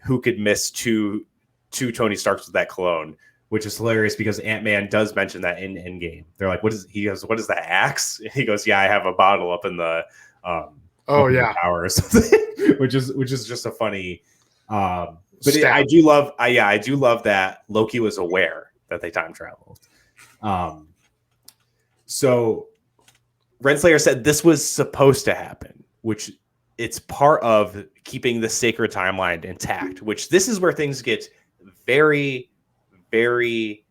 who could miss two Tony Starks with that cologne, which is hilarious because Ant-Man does mention that in Endgame. They're like, what is that, Axe? And he goes, yeah, I have a bottle up in the tower or something, which is just a funny but I do love that Loki was aware that they time traveled. So Renslayer said this was supposed to happen, which it's part of keeping the sacred timeline intact, which this is where things get very, very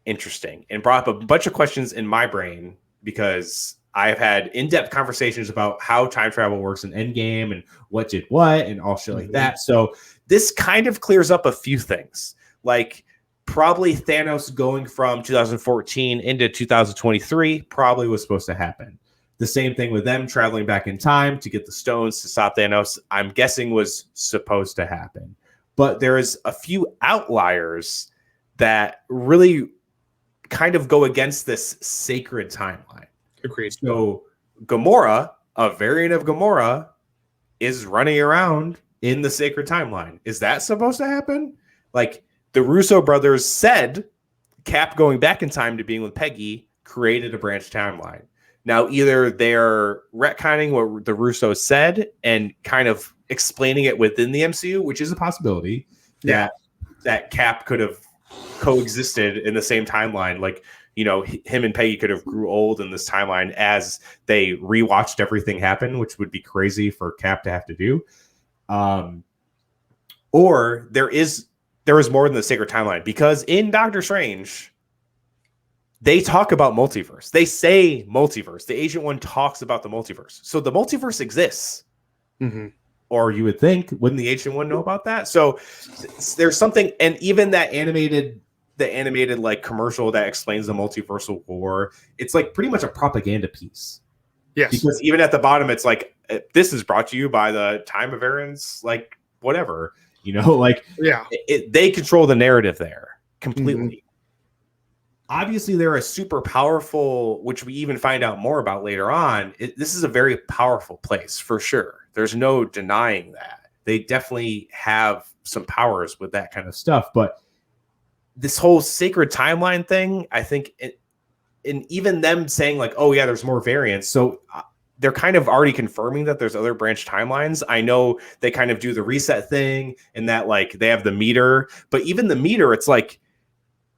interesting and brought up a bunch of questions in my brain, because I've had in-depth conversations about how time travel works in Endgame and what did what and all shit like that. So this kind of clears up a few things, like probably Thanos going from 2014 into 2023 probably was supposed to happen. The same thing with them traveling back in time to get the stones to stop Thanos, I'm guessing was supposed to happen. But there is a few outliers that really kind of go against this sacred timeline. Agreed. So Gamora, a variant of Gamora, is running around in the sacred timeline. Is that supposed to happen? Like, the Russo brothers said Cap going back in time to being with Peggy created a branch timeline. Now, either they're retconning what the Russos said and kind of explaining it within the MCU, which is a possibility, that Cap could have coexisted in the same timeline. Like, you know, him and Peggy could have grew old in this timeline as they rewatched everything happen, which would be crazy for Cap to have to do. Or there is more than the sacred timeline, because in Doctor Strange, they talk about multiverse. They say multiverse. The Ancient One talks about the multiverse. So the multiverse exists. Mm-hmm. Or you would think, wouldn't the Ancient One know about that? So there's something, and even the animated like commercial that explains the multiversal war, it's like pretty much a propaganda piece. Yes. Because even at the bottom, it's like, this is brought to you by the Time of Aaron's, like, whatever. You know, like, they control the narrative there completely. Mm-hmm. Obviously, they're a super powerful, which we even find out more about later on. This is a very powerful place for sure. There's no denying that. They definitely have some powers with that kind of stuff. But this whole sacred timeline thing, I think, and even them saying like, oh, yeah, there's more variants. So they're kind of already confirming that there's other branch timelines. I know they kind of do the reset thing and that like they have the meter, but even the meter, it's like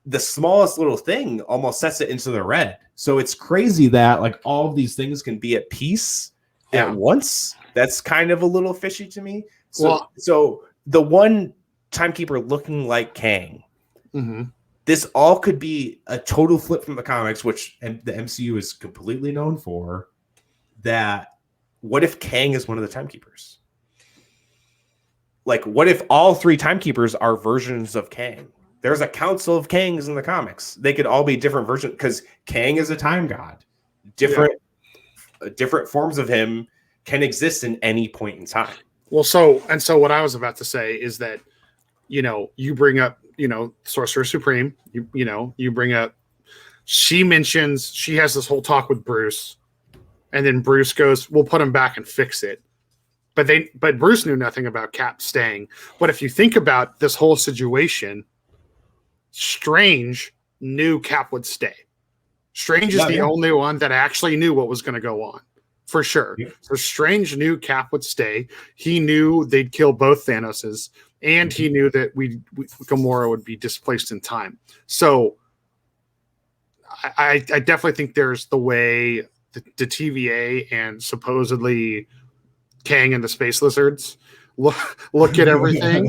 the smallest little thing almost sets it into the red. So it's crazy that like all of these things can be at peace at once. That's kind of a little fishy to me. So the one timekeeper looking like Kang, this all could be a total flip from the comics, which the MCU is completely known for. That what if Kang is one of the timekeepers? Like, what if all three timekeepers are versions of Kang? There's a council of Kangs in the comics. They could all be different versions, because Kang is a time god. Different forms of him can exist in any point in time. Well, so what I was about to say is that, you know, you bring up, you know, Sorcerer Supreme, you bring up, she mentions, she has this whole talk with Bruce, and then Bruce goes, we'll put him back and fix it. But Bruce knew nothing about Cap staying. But if you think about this whole situation, Strange knew Cap would stay. Strange is the only one that actually knew what was going to go on, for sure. Yeah. So Strange knew Cap would stay. He knew they'd kill both Thanoses, and he knew that Gamora would be displaced in time. So I definitely think there's the way the TVA and supposedly Kang and the Space Lizards look at everything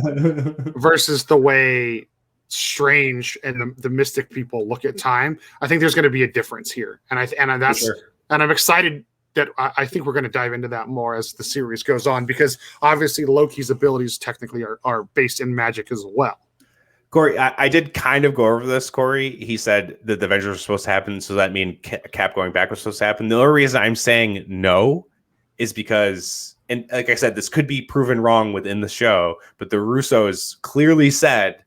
versus the way Strange and the Mystic people look at time. I think there's going to be a difference here, and I'm excited that I think we're going to dive into that more as the series goes on, because obviously Loki's abilities technically are based in magic as well. Corey, I did kind of go over this, Corey. He said that the Avengers were supposed to happen, so that means Cap going back was supposed to happen. The only reason I'm saying no is because, and like I said, this could be proven wrong within the show, but the Russos clearly said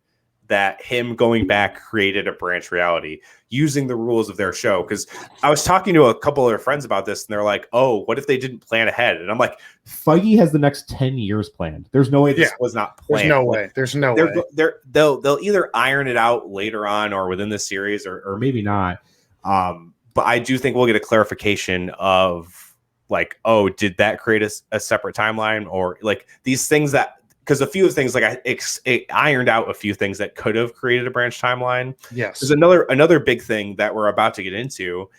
that him going back created a branch reality using the rules of their show. Because I was talking to a couple of their friends about this, and they're like, oh, what if they didn't plan ahead? And I'm like, Feige has the next 10 years planned. There's no way this was not planned. There's no way. They'll either iron it out later on or within the series or maybe not. But I do think we'll get a clarification of like, oh, did that create a separate timeline? Or like these things that, because a few things like it ironed out a few things that could have created a branch timeline. Yes. There's another big thing that we're about to get into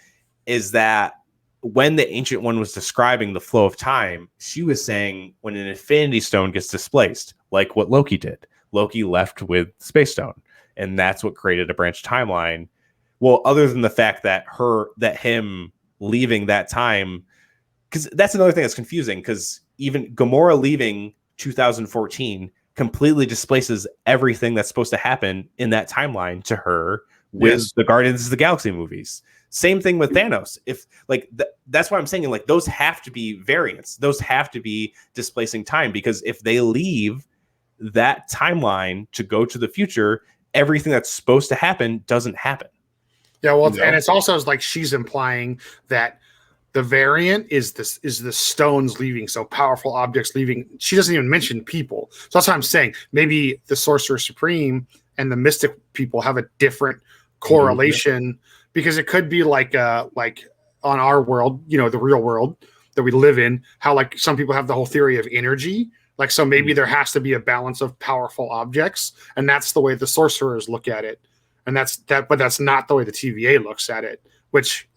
is that when the Ancient One was describing the flow of time, she was saying when an Infinity Stone gets displaced, like what Loki did. Loki left with Space Stone, and that's what created a branch timeline. Well, other than the fact that him leaving that time, because that's another thing that's confusing, because even Gamora leaving 2014 completely displaces everything that's supposed to happen in that timeline to her with the Guardians of the Galaxy movies. Same thing with Thanos. If like that's why I'm saying like those have to be variants. Those have to be displacing time, because if they leave that timeline to go to the future, everything that's supposed to happen doesn't happen. Yeah, well, and it's also like she's implying that the variant is the stones leaving, so powerful objects leaving. She doesn't even mention people. So that's what I'm saying. Maybe the Sorcerer Supreme and the Mystic people have a different correlation, because it could be like on our world, you know, the real world that we live in, how like some people have the whole theory of energy. Like, so maybe there has to be a balance of powerful objects, and that's the way the sorcerers look at it. And but that's not the way the TVA looks at it, which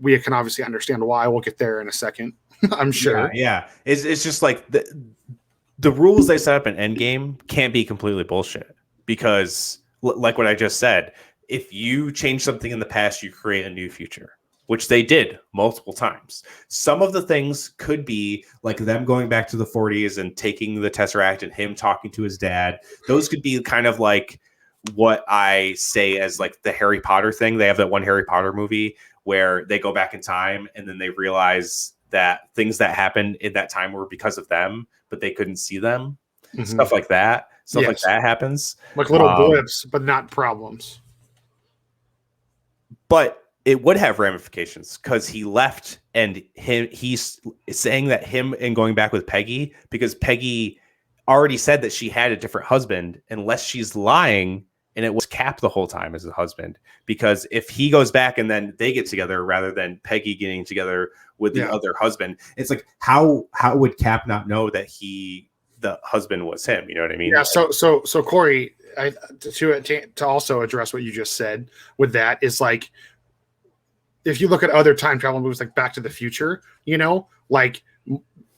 we can obviously understand why. We'll get there in a second, I'm sure. Yeah. It's just like the rules they set up in Endgame can't be completely bullshit, because like what I just said, if you change something in the past, you create a new future, which they did multiple times. Some of the things could be like them going back to the 40s and taking the Tesseract and him talking to his dad. Those could be kind of like what I say as like the Harry Potter thing. They have that one Harry Potter movie where they go back in time and then they realize that things that happened in that time were because of them, but they couldn't see them. Stuff like that. Stuff like that happens. Like little blips, but not problems. But it would have ramifications, because he left, and he's saying that him and going back with Peggy, because Peggy already said that she had a different husband, unless she's lying and it was Cap the whole time as a husband. Because if he goes back and then they get together rather than Peggy getting together with the other husband, it's like how would Cap not know that the husband was him? You know what I mean? Yeah. So Corey, to also address what you just said with that is like, if you look at other time travel movies like Back to the Future, you know, like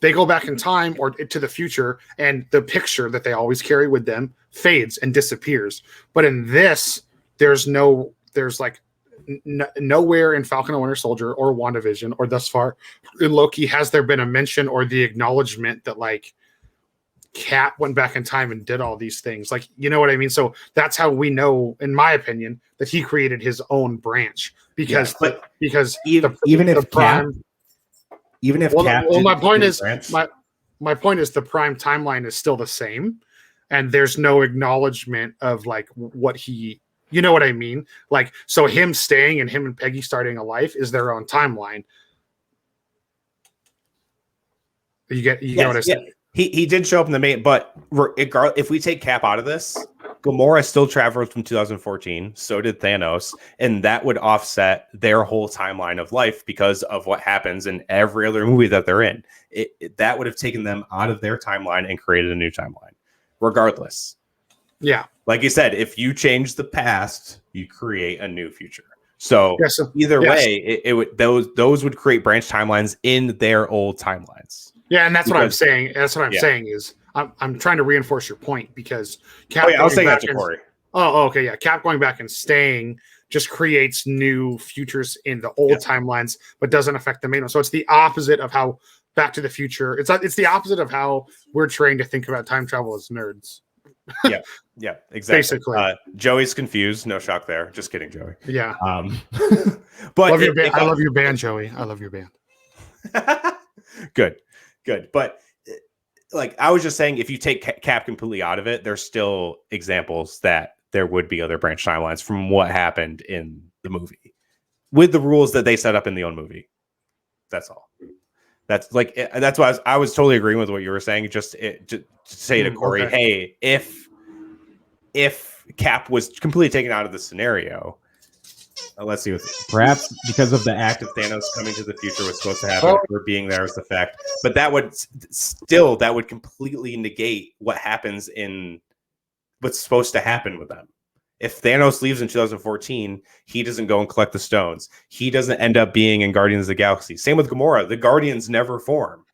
they go back in time or to the future, and the picture that they always carry with them fades and disappears. But in this, there's nowhere in Falcon and Winter Soldier or WandaVision or thus far in Loki has there been a mention or the acknowledgement that like Cap went back in time and did all these things. Like, you know what I mean? So that's how we know, in my opinion, that he created his own branch, because even if Cap, my point is the prime timeline is still the same, and there's no acknowledgement of like what he, you know what I mean? Like, so him staying and him and Peggy starting a life is their own timeline. You get what I said? He did show up in the main, but if we take Cap out of this, Gamora still traveled from 2014. So did Thanos, and that would offset their whole timeline of life because of what happens in every other movie that they're in. That would have taken them out of their timeline and created a new timeline, regardless. Yeah, like you said, if you change the past, you create a new future. So either way, it would those would create branch timelines in their old timelines. Yeah, and that's what I'm saying. That's what I'm saying is I'm trying to reinforce your point, because Cap. I was saying that to Corey. Okay, yeah. Cap going back and staying just creates new futures in the old timelines, but doesn't affect the main one. So it's the opposite of how Back to the Future. It's the opposite of how we're trained to think about time travel as nerds. Yeah, exactly. Basically, Joey's confused. No shock there. Just kidding, Joey. Yeah. But I love your band, Joey. I love your band. Good. But like I was just saying, if you take Cap completely out of it, there's still examples that there would be other branch timelines from what happened in the movie with the rules that they set up in the own movie. That's all. That's why I was totally agreeing with what you were saying. Just to say to Corey, hey, if Cap was completely taken out of the scenario, let's see. Perhaps because of the act of Thanos coming to the future was supposed to happen, for being there as the fact, but that would completely negate what happens in what's supposed to happen with them. If Thanos leaves in 2014, he doesn't go and collect the stones. He doesn't end up being in Guardians of the Galaxy. Same with Gamora. The Guardians never form.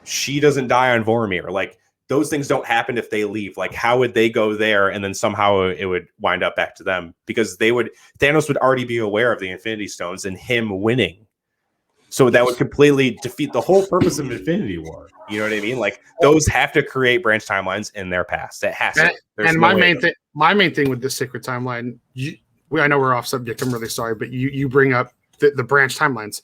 She doesn't die on Vormir. Like, those things don't happen if they leave. Like, how would they go there and then somehow it would wind up back to them? Because Thanos would already be aware of the Infinity Stones and him winning. So that would completely defeat the whole purpose of Infinity War. You know what I mean? Like, those have to create branch timelines in their past. It has to. And my main thing with this sacred timeline, I know we're off subject. I'm really sorry, but you bring up the branch timelines.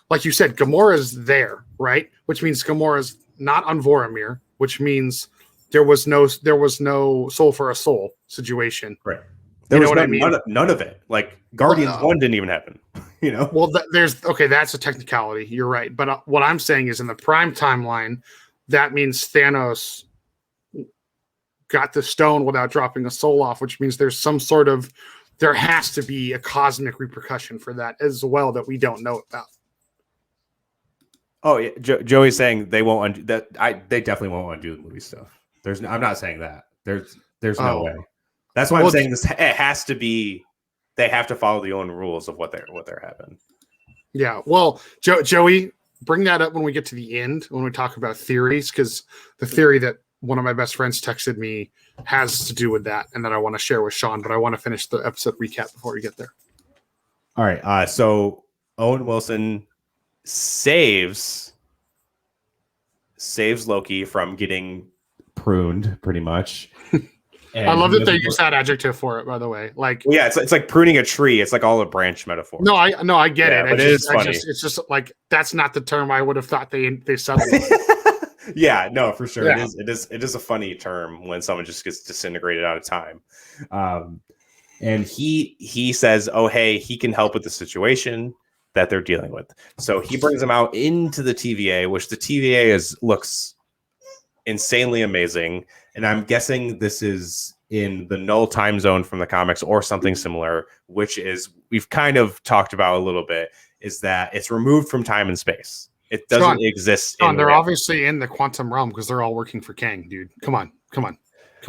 Like you said, Gamora's there, right? Which means Gamora's not on Vormir, which means there was no soul for a soul situation. Right. There was none of it. Like, Guardians 1 didn't even happen. You know? Well, that's a technicality. You're right. But what I'm saying is, in the prime timeline, that means Thanos got the stone without dropping a soul off, which means there has to be a cosmic repercussion for that as well that we don't know about. Oh, yeah. Joey's saying they won't undo that. They definitely won't undo the movie stuff. I'm not saying that. There's no way. That's why I'm saying this. It has to be. They have to follow the own rules of what they're having. Yeah. Well, Joey, bring that up when we get to the end, when we talk about theories, because the theory that one of my best friends texted me has to do with that, and that I want to share with Sean. But I want to finish the episode recap before we get there. All right. So Owen Wilson saves Loki from getting pruned, pretty much. And I love that they use that adjective for it, by the way. Like, well, yeah, it's like pruning a tree. It's like all a branch metaphor. No, I get it. But it is funny. It's just like, that's not the term I would have thought they settled. Yeah, no, for sure. Yeah. It is a funny term when someone just gets disintegrated out of time. And he says, oh, hey, he can help with the situation that they're dealing with. So he brings them out into the TVA, which the TVA looks insanely amazing. And I'm guessing this is in the null time zone from the comics or something similar, which is, we've kind of talked about a little bit, is that it's removed from time and space. It doesn't exist. They're obviously in the quantum realm because they're all working for Kang, dude. Come on.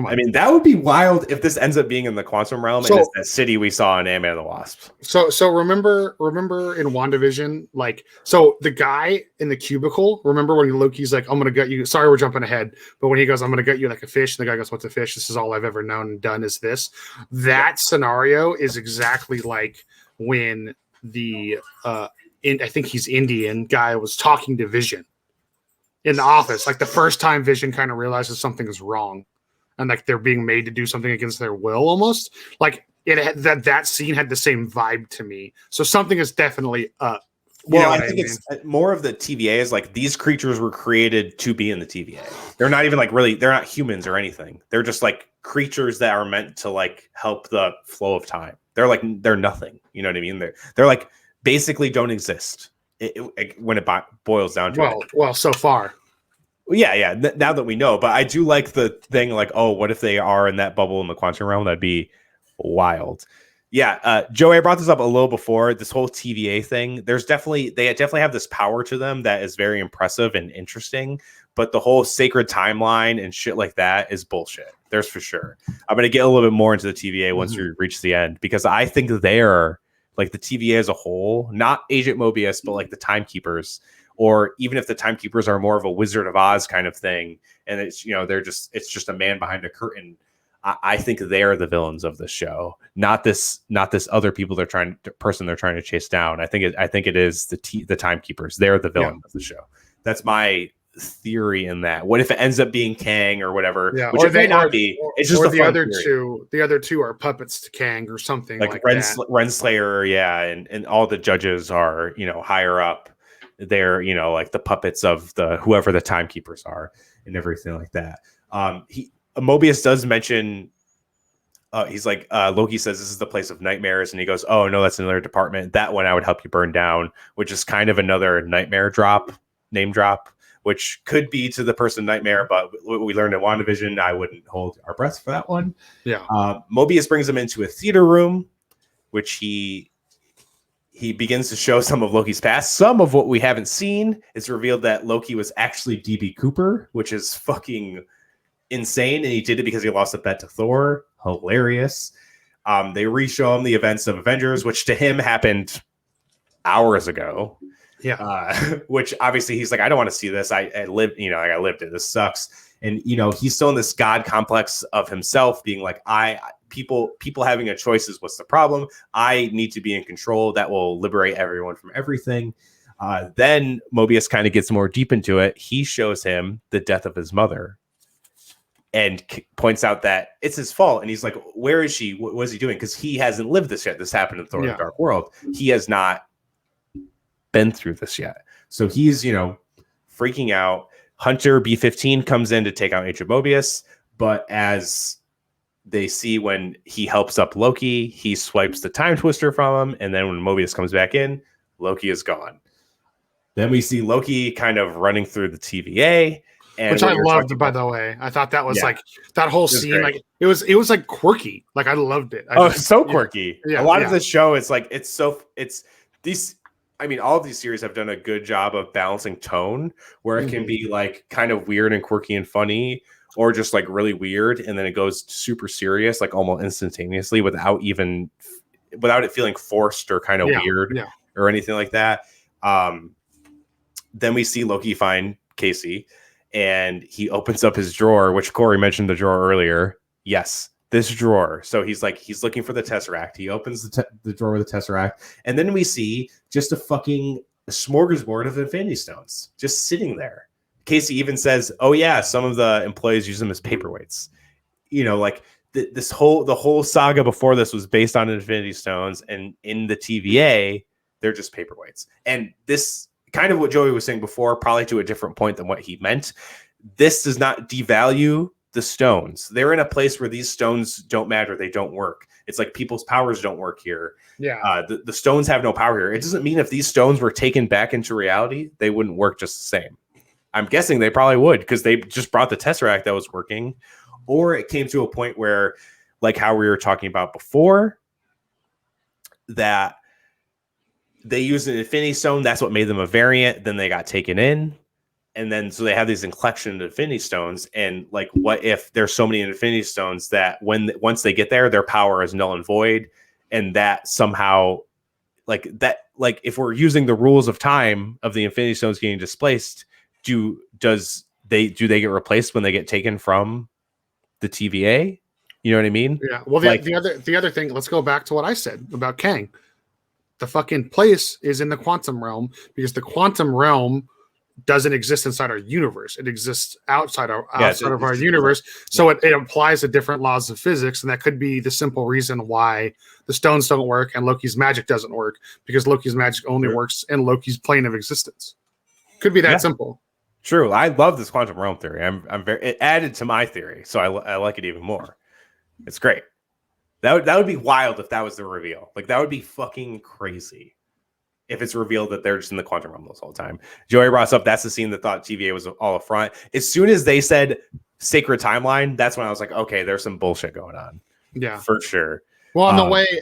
I mean, that would be wild if this ends up being in the quantum realm and it's that city we saw in Ant-Man and the Wasp. So remember in WandaVision, like, so the guy in the cubicle, remember when Loki's like, I'm going to gut you. Sorry, we're jumping ahead. But when he goes, I'm going to gut you like a fish. And the guy goes, what's a fish? This is all I've ever known and done is this. That scenario is exactly like when the, I think he's Indian guy was talking to Vision in the office. Like the first time Vision kind of realizes something is wrong. And like they're being made to do something against their will, almost like that scene had the same vibe to me. So something is definitely up. Well, I think it's more of the TVA is like these creatures were created to be in the TVA. They're not even like really, they're not humans or anything. They're just like creatures that are meant to like help the flow of time. They're nothing. You know what I mean? They're like basically don't exist when it boils down to it. Well, so far. Yeah. Now that we know, but I do like the thing like, oh, what if they are in that bubble in the quantum realm? That'd be wild. Yeah, Joey, I brought this up a little before. This whole TVA thing, they definitely have this power to them that is very impressive and interesting. But the whole sacred timeline and shit like that is bullshit. There's for sure. I'm gonna get a little bit more into the TVA once we reach the end because I think they're like the TVA as a whole, not Agent Mobius, but like the Timekeepers. Or even if the Timekeepers are more of a Wizard of Oz kind of thing, and it's it's just a man behind a curtain. I think they're the villains of the show, not this other people they're trying to chase down. I think it is the Timekeepers. They're the villain of the show. That's my theory in that. What if it ends up being Kang or whatever? Yeah, which it may not be. It's just the other two. The other two are puppets to Kang or something like that. Renslayer, yeah, and all the judges are higher up. They're like the puppets of the whoever the Timekeepers are and everything like that. Mobius does mention he's like Loki says this is the place of nightmares and he goes, oh no, that's another department. That one I would help you burn down, which is kind of another nightmare name drop, which could be to the person Nightmare, but what we learned in WandaVision, I wouldn't hold our breath for that one. Yeah. Mobius brings him into a theater room, which he begins to show some of Loki's past. Some of what we haven't seen. It's revealed that Loki was actually DB Cooper, which is fucking insane. And he did it because he lost a bet to Thor. Hilarious. They re-show him the events of Avengers, which to him happened hours ago. Yeah. Which obviously he's like, I don't want to see this. I lived, I lived it. This sucks. And he's still in this God complex of himself, being like, people having a choice is what's the problem. I need to be in control. That will liberate everyone from everything. Then Mobius kind of gets more deep into it. He shows him the death of his mother and points out that it's his fault. And he's like, where is she? What was he doing? Because he hasn't lived this yet. This happened in Thor: The Dark World. He has not been through this yet. So he's, freaking out. Hunter B-15 comes in to take out Agent Mobius. But as they see when he helps up Loki, he swipes the time twister from him. And then when Mobius comes back in, Loki is gone. Then we see Loki kind of running through the TVA. Which I loved, by the way. I thought that was like that whole scene, great. Like it was like quirky. Like I loved it. It's so quirky. Yeah, a lot of the show, it's like it's these. I mean, all of these series have done a good job of balancing tone, where it can be like kind of weird and quirky and funny, or just like really weird, and then it goes super serious, like almost instantaneously, without it feeling forced or kind of weird or anything like that. Then we see Loki find Casey. And he opens up his drawer, which Corey mentioned the drawer earlier. Yes, this drawer. So he's looking for the Tesseract. He opens the drawer with the Tesseract. And then we see just a fucking smorgasbord of Infinity Stones just sitting there. Casey even says, oh, yeah, some of the employees use them as paperweights. Like the whole saga before this was based on Infinity Stones. And in the TVA, they're just paperweights. And this... kind of what Joey was saying before, probably to a different point than what he meant. This does not devalue the stones. They're in a place where these stones don't matter. They don't work. It's like people's powers don't work here. Yeah. The stones have no power here. It doesn't mean if these stones were taken back into reality, they wouldn't work just the same. I'm guessing they probably would, because they just brought the Tesseract that was working. Or it came to a point where, like how we were talking about before, that they used an Infinity Stone. That's what made them a variant. Then they got taken in. And then so they have these collection of Infinity Stones. And like, what if there's so many Infinity Stones that once they get there, their power is null and void. And that somehow if we're using the rules of time of the Infinity Stones getting displaced, do they get replaced when they get taken from the TVA? You know what I mean? Yeah. Well, the other thing, let's go back to what I said about Kang. The fucking place is in the quantum realm, because the quantum realm doesn't exist inside our universe. It exists outside of our universe. So it applies to different laws of physics. And that could be the simple reason why the stones don't work and Loki's magic doesn't work, because Loki's magic only works in Loki's plane of existence. Could be that simple. True. I love this quantum realm theory. It added to my theory. So I like it even more. It's great. That would be wild if that was the reveal. Like, that would be fucking crazy if it's revealed that they're just in the quantum realm this whole time. Joey brought up, that's the scene that thought TVA was all up front. As soon as they said sacred timeline, that's when I was like, okay, there's some bullshit going on. Yeah, for sure. Well, and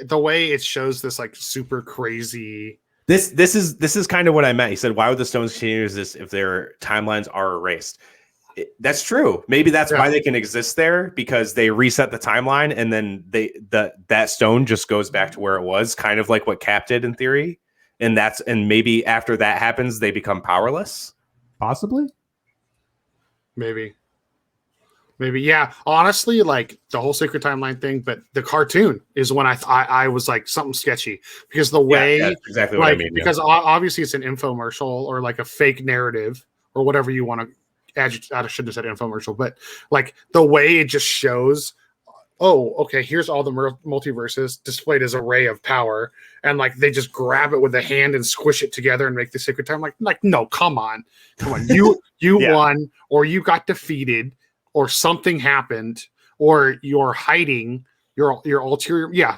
the way it shows this like super crazy. This is kind of what I meant. He said, why would the stones continue to exist if their timelines are erased? That's true. Maybe that's why they can exist there, because they reset the timeline and then that stone just goes back to where it was, kind of like what Cap did in theory. And maybe after that happens, they become powerless. Possibly. Maybe. Yeah. Honestly, like the whole sacred timeline thing, but the cartoon is when I was like something sketchy, because the way that's exactly what I mean. Because obviously it's an infomercial or like a fake narrative or whatever you want to. I should have said infomercial, but like the way it just shows, oh, okay, here's all the multiverses displayed as array of power, and like they just grab it with a hand and squish it together and make the sacred time. Like no, come on, you won, or you got defeated, or something happened, or you're hiding your ulterior. Yeah.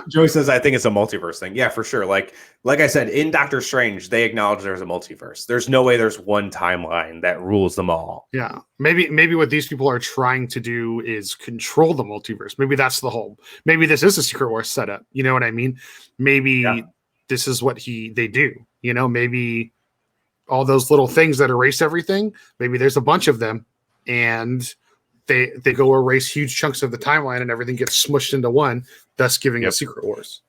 Joey says, I think it's a multiverse thing. Yeah, for sure. Like I said, in Doctor Strange, they acknowledge there's a multiverse. There's no way there's one timeline that rules them all. Yeah. Maybe what these people are trying to do is control the multiverse. Maybe that's the whole. Maybe this is a Secret Wars setup. You know what I mean? Maybe this is what they do. You know, maybe all those little things that erase everything. Maybe there's a bunch of them, and they go erase huge chunks of the timeline and everything gets smushed into one, thus giving us Secret Wars.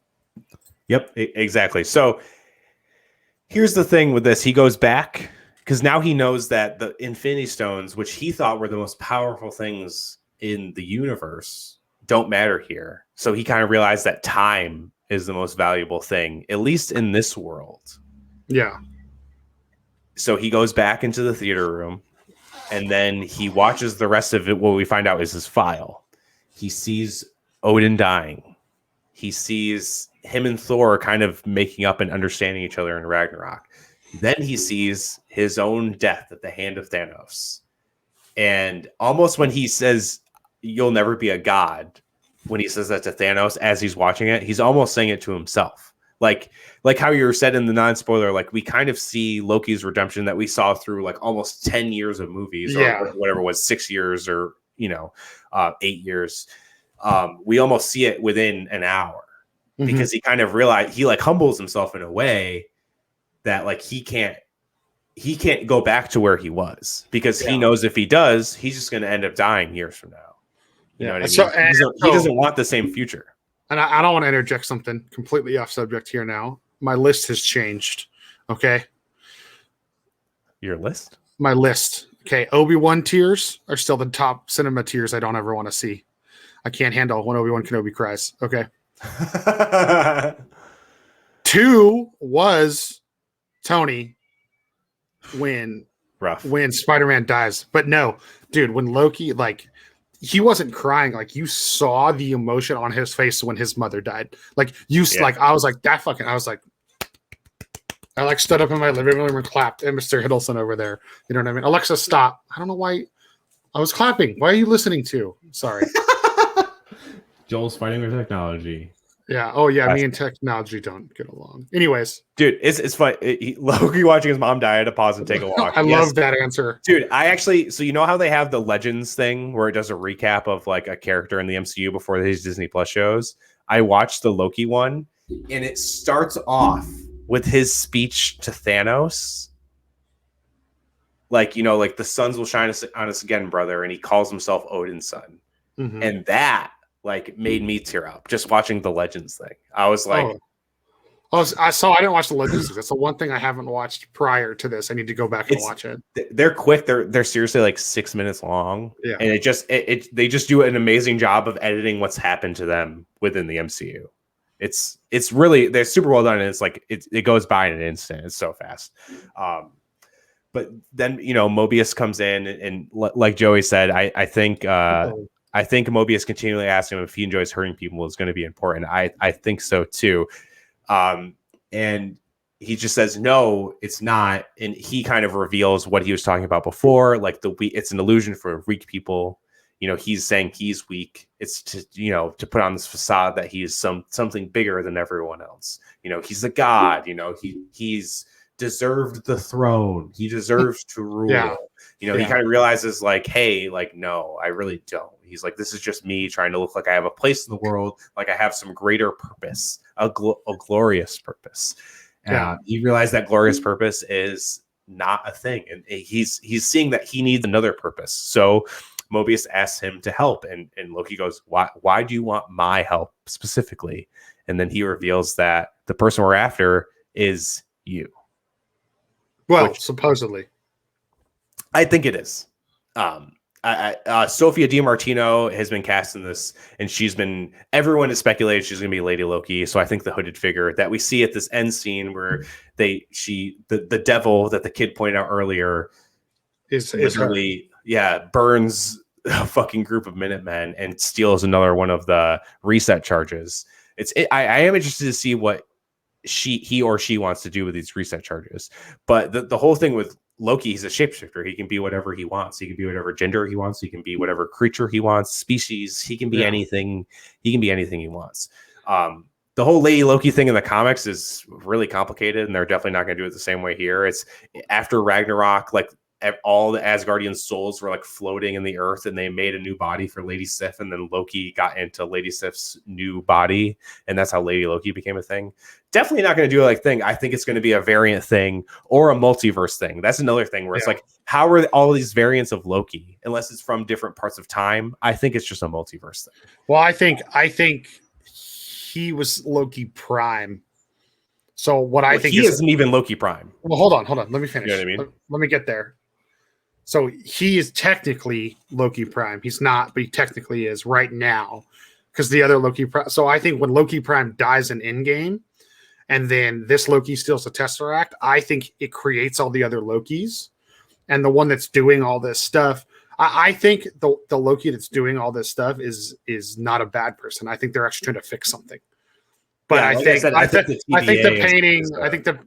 Yep, exactly. So here's the thing with this. He goes back because now he knows that the Infinity Stones, which he thought were the most powerful things in the universe, don't matter here. So he kind of realized that time is the most valuable thing, at least in this world. Yeah. So he goes back into the theater room, and then he watches the rest of it. What we find out is his file. He sees Odin dying. He sees him and Thor kind of making up and understanding each other in Ragnarok. Then he sees his own death at the hand of Thanos. And almost when he says, "You'll never be a god," when he says that to Thanos as he's watching it, he's almost saying it to himself. Like how you said in the non-spoiler, like we kind of see Loki's redemption that we saw through like almost 10 years of movies or whatever it was, 6 years or, 8 years. We almost see it within an hour because he kind of realized he like humbles himself in a way that like he can't go back to where he was because he knows if he does, he's just going to end up dying years from now. You know what I mean? He doesn't want the same future. And I don't want to interject something completely off subject here now. My list has changed. Okay. Your list? My list. Okay. Obi-Wan tears are still the top cinema tears I don't ever want to see. I can't handle when Obi-Wan Kenobi cries. Okay. 2 was Tony when Spider-Man dies. But no, dude, when Loki, like, he wasn't crying. Like, you saw the emotion on his face when his mother died. Like, I was like, I like stood up in my living room and clapped at Mr. Hiddleston over there. You know what I mean? Alexa, stop. I don't know why I was clapping. Why are you listening to? Sorry. Joel's fighting with technology. Yeah. Oh, yeah. Me and technology don't get along. Anyways, dude, it's fun. Loki watching his mom die. I had to pause and take a walk. I love that answer, dude. So you know how they have the Legends thing where it does a recap of like a character in the MCU before these Disney Plus shows. I watched the Loki one, and it starts off with his speech to Thanos. Like, like the suns will shine on us again, brother, and he calls himself Odin's son, and that like made me tear up just watching the Legends thing. I was like, I didn't watch the Legends. That's the one thing I haven't watched prior to this. I need to go back and watch it. They're quick. They're seriously like 6 minutes long. Yeah. And they just do an amazing job of editing what's happened to them within the MCU. It's really, they're super well done. And it's like, it goes by in an instant. It's so fast. But then, Mobius comes in and like Joey said, I think Mobius continually asking him if he enjoys hurting people is going to be important. I think so too. And he just says, no, it's not. And he kind of reveals what he was talking about before. Like it's an illusion for weak people. He's saying he's weak. It's to put on this facade that he's something bigger than everyone else. He's a god, he's deserved the throne. He deserves to rule. Yeah. He kind of realizes like, hey, like, no, I really don't. He's like, this is just me trying to look like I have a place in the world. Like I have some greater purpose, a glorious purpose. And he realized that glorious purpose is not a thing. And he's seeing that he needs another purpose. So Mobius asks him to help. And Loki goes, why do you want my help specifically? And then he reveals that the person we're after is you. Well, supposedly. I think it is. Sophia DiMartino has been cast in this, and everyone has speculated she's going to be Lady Loki. So I think the hooded figure that we see at this end scene where the devil that the kid pointed out earlier is literally, burns a fucking group of Minutemen and steals another one of the reset charges. I am interested to see what he or she wants to do with these reset charges. But the whole thing with Loki, he's a shapeshifter. He can be whatever he wants. He can be whatever gender he wants. He can be whatever creature he wants, species. He can be anything. He can be anything he wants. The whole Lady Loki thing in the comics is really complicated, and they're definitely not going to do it the same way here. It's after Ragnarok. Like all the Asgardian souls were like floating in the earth, and they made a new body for Lady Sif, and then Loki got into Lady Sif's new body, and that's how Lady Loki became a thing. Definitely not going to do a like thing. I think it's going to be a variant thing or a multiverse thing. That's another thing where it's like, how are all these variants of Loki? Unless it's from different parts of time, I think it's just a multiverse thing. Well, I think he was Loki Prime. So what I think he isn't even Loki Prime. Well, hold on. Let me finish. You know what I mean? Let me get there. So he is technically Loki Prime. He's not, but he technically is right now because the other Loki Prime. So I think when Loki Prime dies in Endgame, and then this Loki steals the Tesseract, I think it creates all the other Lokis, and the one that's doing all this stuff. I think the Loki that's doing all this stuff is not a bad person. I think they're actually trying to fix something. But I think the painting,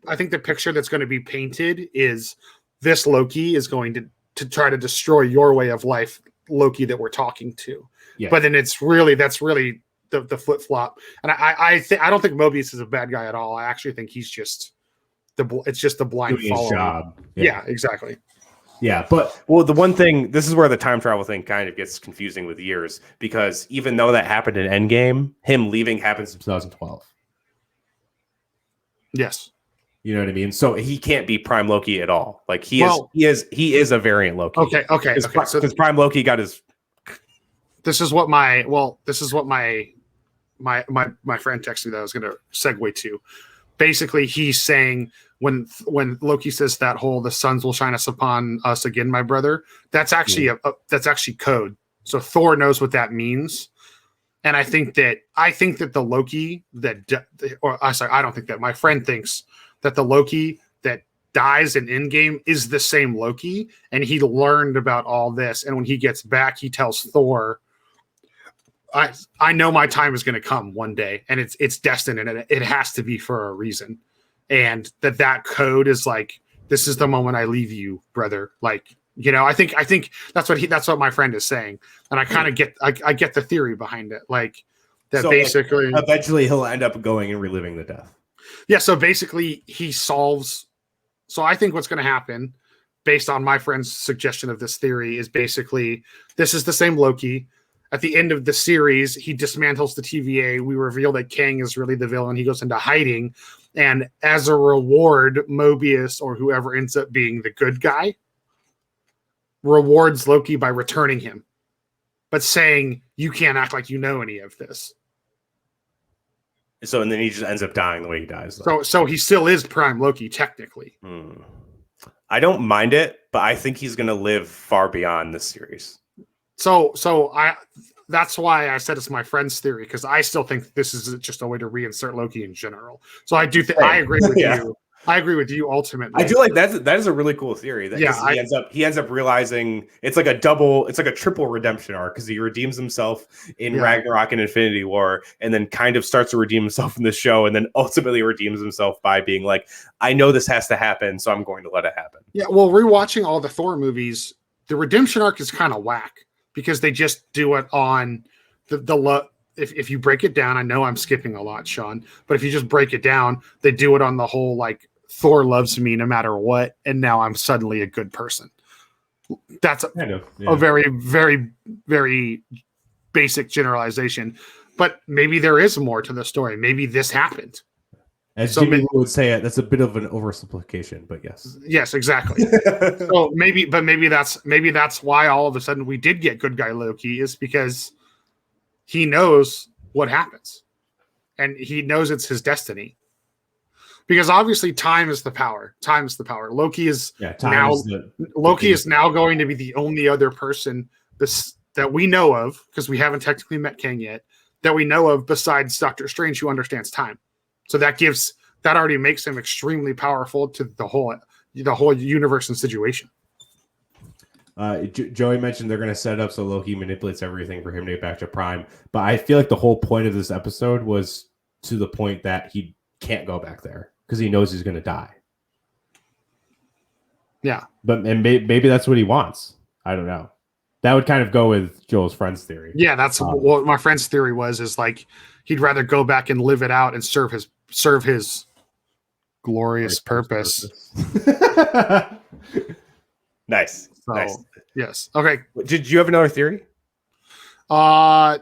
I think the picture that's going to be painted is this Loki is going to try to destroy your way of life, Loki that we're talking to. Yeah. But then that's really the flip flop. And I don't think Mobius is a bad guy at all. I actually think he's just the blind follower. Job. Yeah, exactly. Yeah, but the one thing, this is where the time travel thing kind of gets confusing with years, because even though that happened in Endgame, him leaving happens in 2012. Yes. You know what I mean? So he can't be Prime Loki at all. Like he is a variant Loki. Okay. Because Prime Loki got his. This is what my friend texted me that I was going to segue to. Basically, he's saying when Loki says that whole "the suns will shine us upon us again, my brother," that's actually that's actually code. So Thor knows what that means. And I think that the Loki I don't think that. My friend thinks that the Loki that dies in Endgame is the same Loki, and he learned about all this. And when he gets back, he tells Thor, I know my time is going to come one day, and it's destined, and it has to be for a reason. And that code is like, this is the moment I leave you, brother. Like, you know, I think that's what my friend is saying, and I kind of get I get the theory behind it, like that. So basically, eventually he'll end up going and reliving the death. Yeah. So basically, he solves. So I think what's going to happen, based on my friend's suggestion of this theory, is basically this is the same Loki. At the end of the series, he dismantles the TVA. We reveal that Kang is really the villain. He goes into hiding, and as a reward, Mobius or whoever ends up being the good guy rewards Loki by returning him, but saying, you can't act like you know any of this. So, and then he just ends up dying the way he dies. So he still is Prime Loki, technically. I don't mind it, but I think he's going to live far beyond this series. So that's why I said it's my friend's theory, because I still think this is just a way to reinsert Loki in general. So I do think I agree with you. I agree with you ultimately. I do like that is a really cool theory. That he ends up realizing it's like a triple redemption arc, because he redeems himself in Ragnarok and Infinity War, and then kind of starts to redeem himself in the show, and then ultimately redeems himself by being like, I know this has to happen, so I'm going to let it happen. Yeah, well, rewatching all the Thor movies, the redemption arc is kind of whack, because they just do it on if you break it down, I know I'm skipping a lot, Sean, but if you just break it down, they do it on the whole, like, Thor loves me no matter what, and now I'm suddenly a good person. That's a very, very, very basic generalization, but maybe there is more to the story. Maybe this happened. As Jimmy would say, that's a bit of an oversimplification, but yes. Yes, exactly. So maybe that's why all of a sudden we did get good guy Loki, is because he knows what happens, and he knows it's his destiny. Because obviously time is the power. Time is the power. Loki is now going to be the only other person that we know of, because we haven't technically met Kang yet, that we know of besides Doctor Strange, who understands time. So that already makes him extremely powerful to the whole universe and situation. Joey mentioned they're going to set it up so Loki manipulates everything for him to get back to Prime. But I feel like the whole point of this episode was to the point that he can't go back there because he knows he's going to die. Yeah. And maybe that's what he wants. I don't know. That would kind of go with Joel's friend's theory. Yeah, that's what my friend's theory is like he'd rather go back and live it out and serve his glorious purpose. Nice. So Nice. yes. Okay. Did you have another theory My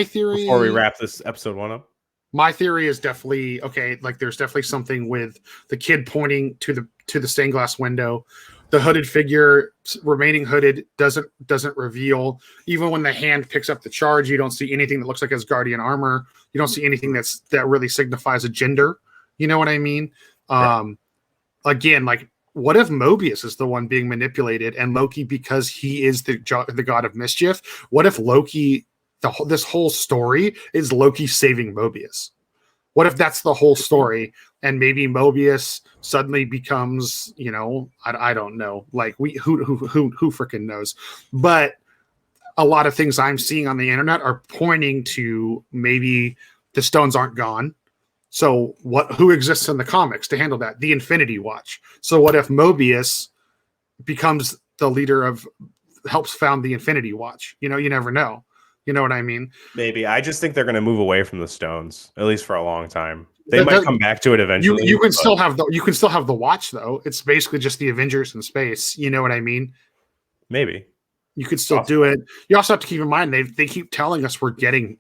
theory before we wrap this episode 1 up? My theory is definitely okay. Like, there's definitely something with the kid pointing to the stained glass window. The hooded figure remaining hooded doesn't reveal. Even when the hand picks up the charge, you don't see anything that looks like Asgardian armor. You don't see anything that really signifies a gender. You know what I mean? Right. Again, like, what if Mobius is the one being manipulated and Loki, because he is the god of mischief? What if Loki? This whole story is Loki saving Mobius. What if that's the whole story, and maybe Mobius suddenly becomes, I don't know, like who freaking knows? But a lot of things I'm seeing on the internet are pointing to maybe the stones aren't gone. So who exists in the comics to handle that? The Infinity Watch. So what if Mobius becomes the leader helps found the Infinity Watch? You never know. You know what I mean? Maybe. I just think they're going to move away from the stones, at least for a long time. They might come back to it eventually. You can still have the watch, though. It's basically just the Avengers in space. You know what I mean? Maybe. You could still do it. You also have to keep in mind they keep telling us we're getting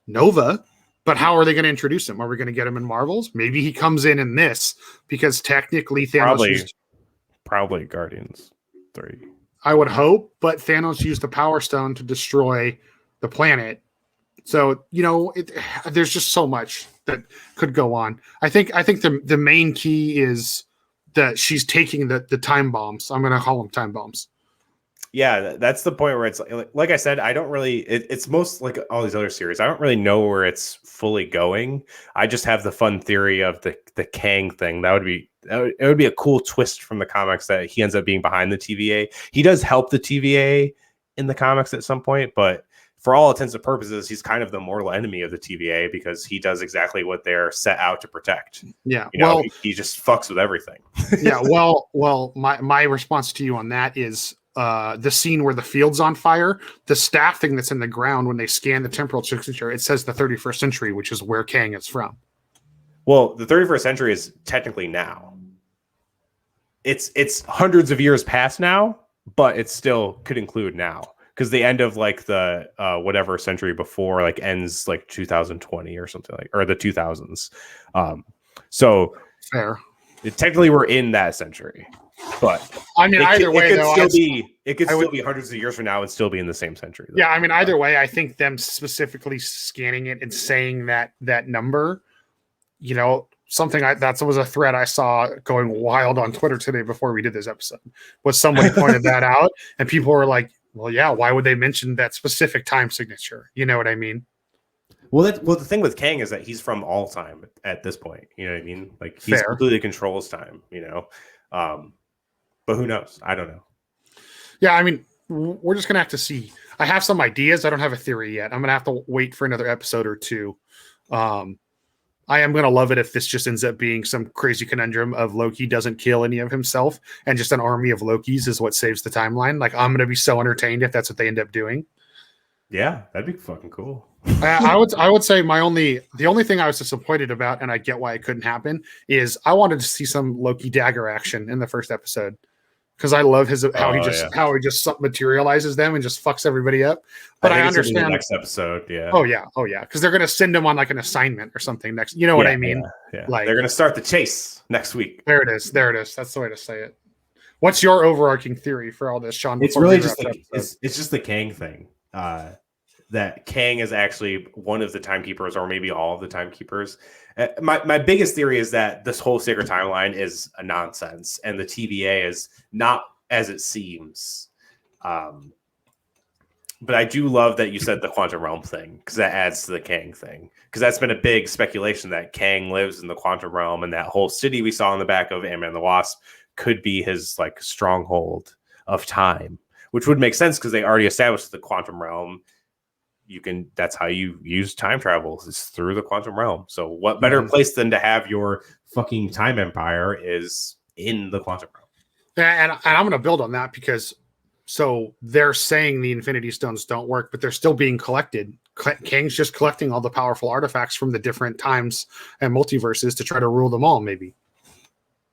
Nova, but how are they going to introduce him? Are we going to get him in Marvels? Maybe he comes in this, because technically Thanos probably Guardians 3. I would hope, but Thanos used the Power Stone to destroy the planet. So, there's just so much that could go on. I think the main key is that she's taking the time bombs. I'm going to call them time bombs. Yeah, that's the point where it's like I said, I don't really, it's most like all these other series. I don't really know where it's fully going. I just have the fun theory of the Kang thing. It would be a cool twist from the comics that he ends up being behind the TVA. He does help the TVA in the comics at some point, but for all intents and purposes, he's kind of the mortal enemy of the TVA because he does exactly what they're set out to protect. Yeah. He just fucks with everything. Yeah. Well, my response to you on that is the scene where the field's on fire, the staff thing that's in the ground, when they scan the temporal signature, it says the 31st century, which is where Kang is from. Well, the 31st century is technically now. It's hundreds of years past now, but it still could include now, because the end of like the whatever century before like ends like 2020 or something, or the 2000s. So fair. Technically, we're in that century, but I mean, either way, it could still be hundreds of years from now and still be in the same century. Though. Yeah, I mean, either way, I think them specifically scanning it and saying that number, something that was a thread I saw going wild on Twitter today before we did this episode. Was somebody pointed that out, and people were like, "Well, yeah, why would they mention that specific time signature?" You know what I mean? Well, the thing with Kang is that he's from all time at this point. You know what I mean? Like he's completely controls time. But who knows? I don't know. Yeah, I mean, we're just gonna have to see. I have some ideas. I don't have a theory yet. I'm gonna have to wait for another episode or two. I am gonna love it if this just ends up being some crazy conundrum of Loki doesn't kill any of himself, and just an army of Lokis is what saves the timeline. Like, I'm gonna be so entertained if that's what they end up doing. Yeah, that'd be fucking cool. I would say the only thing I was disappointed about, and I get why it couldn't happen, is I wanted to see some Loki dagger action in the first episode, because I love how he just materializes them and just fucks everybody up. But I understand the next episode. Yeah. Oh yeah. Because they're gonna send him on like an assignment or something next. You know what I mean? Yeah. Like, they're gonna start the chase next week. There it is. That's the way to say it. What's your overarching theory for all this, Sean? It's really just it's just the Kang thing. That Kang is actually one of the timekeepers, or maybe all of the timekeepers. My biggest theory is that this whole sacred timeline is a nonsense, and the TVA is not as it seems. But I do love that you said the quantum realm thing, because that adds to the Kang thing. Because that's been a big speculation that Kang lives in the quantum realm, and that whole city we saw in the back of Ant-Man and the Wasp could be his like stronghold of time, which would make sense because they already established the quantum realm. That's how you use time travel, is through the quantum realm. So what better place than to have your fucking time empire is in the quantum realm? And I'm going to build on that, because so they're saying the Infinity Stones don't work, but they're still being collected. Kang's just collecting all the powerful artifacts from the different times and multiverses to try to rule them all, maybe.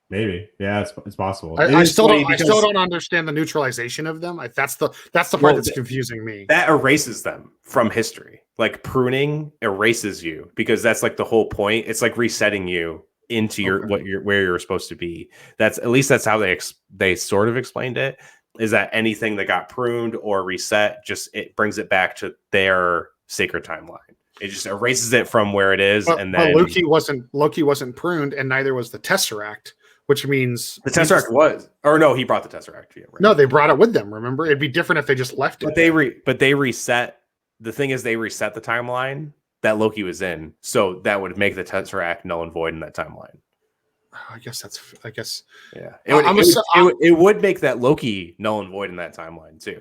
Maybe. Yeah, it's possible. I still don't understand the neutralization of them. That's the part that's confusing me. That erases them from history. Like pruning erases you because that's like the whole point. It's like resetting you into where you're supposed to be. That's at least that's how they sort of explained it. Is that anything that got pruned or reset, just it brings it back to their sacred timeline. It just erases it from where it is. But Loki wasn't pruned, and neither was the Tesseract. Which means the Tesseract he brought the Tesseract. Yeah, right. No, they brought it with them. Remember, it'd be different if they just left it. But they reset. The thing is, they reset the timeline that Loki was in, so that would make the Tesseract null and void in that timeline. I guess. Yeah, it would make that Loki null and void in that timeline too.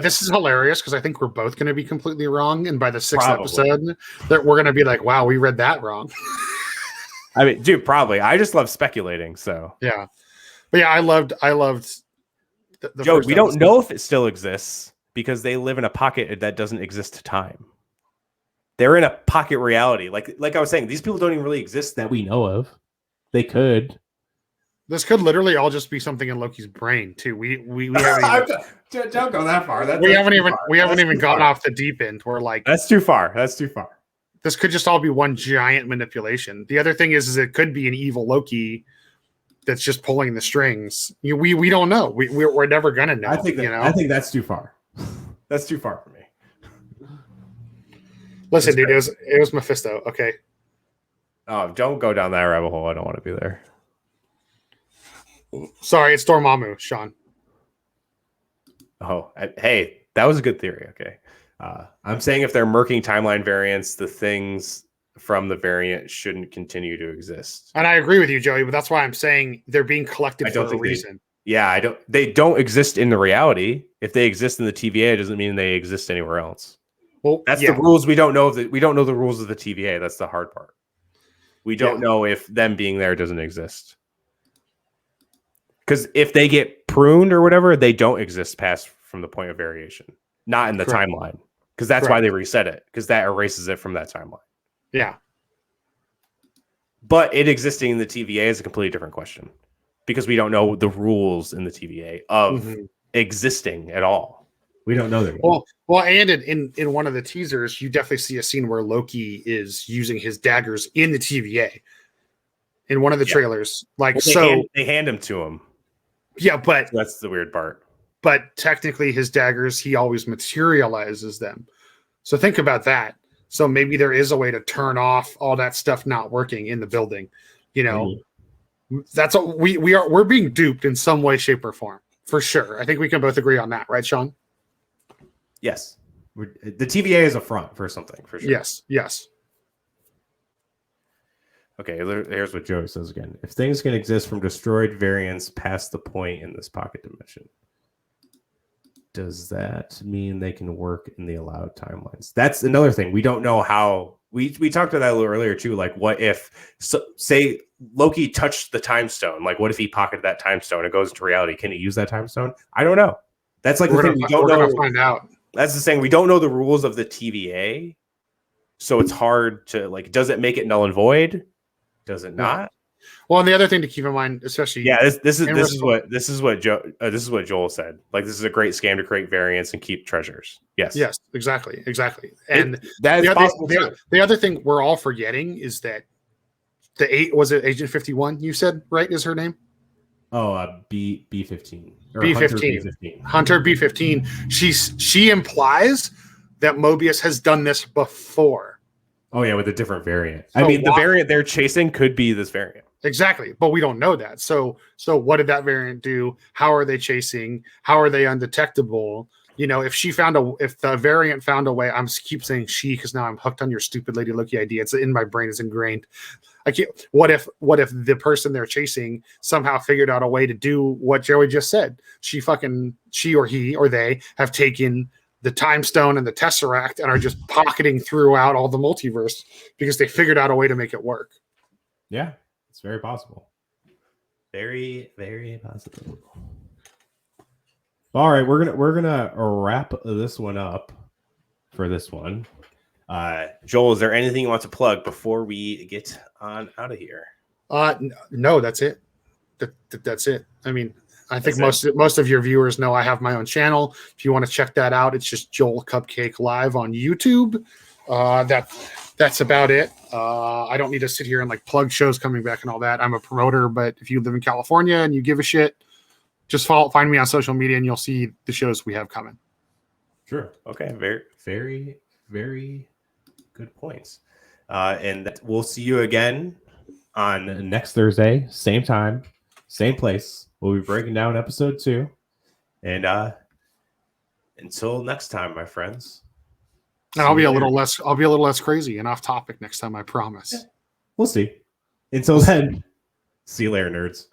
This is hilarious because I think we're both going to be completely wrong, and by the 6th episode, that we're going to be like, "Wow, we read that wrong." I mean, dude, probably. I just love speculating. So yeah, but yeah, I loved. The Joe, we don't know if it still exists because they live in a pocket that doesn't exist to time. They're in a pocket reality. Like I was saying, these people don't even really exist that we know of. They could. This could literally all just be something in Loki's brain too. We haven't even, don't go that far. We haven't even gotten off the deep end. We're like, that's too far. This could just all be one giant manipulation. The other thing is it could be an evil Loki that's just pulling the strings. We don't know. We're never gonna know. I think that's too far. That's too far for me. Listen, dude, it was Mephisto. Okay. Oh, don't go down that rabbit hole. I don't want to be there. Sorry, it's Dormammu, Sean. Oh, hey, that was a good theory. Okay. I'm saying if they're murking timeline variants, the things from the variant shouldn't continue to exist. And I agree with you, Joey, but that's why I'm saying they're being collected for a reason. They don't exist in the reality. If they exist in the TVA, it doesn't mean they exist anywhere else. Well, that's the rules. We don't know the rules of the TVA. That's the hard part. We don't know if them being there doesn't exist. Because if they get pruned or whatever, they don't exist past from the point of variation. Not in the timeline. Because that's why they reset it. Because that erases it from that timeline. Yeah. But it existing in the TVA is a completely different question. Because we don't know the rules in the TVA of existing at all. We don't know that. Well, and in one of the teasers, you definitely see a scene where Loki is using his daggers in the TVA. In one of the trailers. They hand them to him. Yeah, but so that's the weird part. But technically his daggers, he always materializes them. So think about that. So maybe there is a way to turn off all that stuff not working in the building. That's what we're being duped in some way, shape, or form. For sure. I think we can both agree on that, right, Sean? Yes. The TVA is a front for something, for sure. Yes. Okay, here's what Joey says again. If things can exist from destroyed variants past the point in this pocket dimension, does that mean they can work in the allowed timelines? That's another thing. We don't know how. We talked about that a little earlier too. Like, what if, say, Loki touched the time stone? Like, what if he pocketed that time stone and goes into reality? Can he use that time stone? I don't know. That's like the thing we don't know. We're gonna find out. That's the thing. We don't know the rules of the TVA, so it's hard to like. Does it make it null and void? Does it not? Well, and the other thing to keep in mind, especially this is what Joel said. Like, this is a great scam to create variants and keep treasures. Yes, exactly. And that is possible. The other thing we're all forgetting is that was it Agent 51? You said, right? Is her name? Oh, B15. B15. Hunter B15. She implies that Mobius has done this before. Oh yeah, with a different variant. So the variant they're chasing could be this variant. Exactly, but we don't know that. So what did that variant do? How are they chasing? How are they undetectable? If the variant found a way, I'm keep saying she because now I'm hooked on your stupid Lady Loki idea. It's in my brain, it's ingrained. I can't. What if the person they're chasing somehow figured out a way to do what Joey just said? She or he or they have taken the time stone and the Tesseract and are just pocketing throughout all the multiverse because they figured out a way to make it work. Yeah, it's very possible. Very, very possible. All right, we're gonna wrap this one up for this one. Joel, is there anything you want to plug before we get on out of here? No, that's it. That's it. I mean, I think That's most of your viewers know I have my own channel. If you want to check that out, it's just Joel Cupcake Live on YouTube. That's about it. I don't need to sit here and like plug shows coming back and all that. I'm a promoter, but if you live in California and you give a shit, just find me on social media and you'll see the shows we have coming. Sure. Okay, Very, very good points. and we'll see you again on Next Thursday, same time, same place. We'll be breaking down episode 2. and until next time, my friends. And I'll be a little less crazy and off topic next time, I promise. We'll see. Until then, see you later, nerds.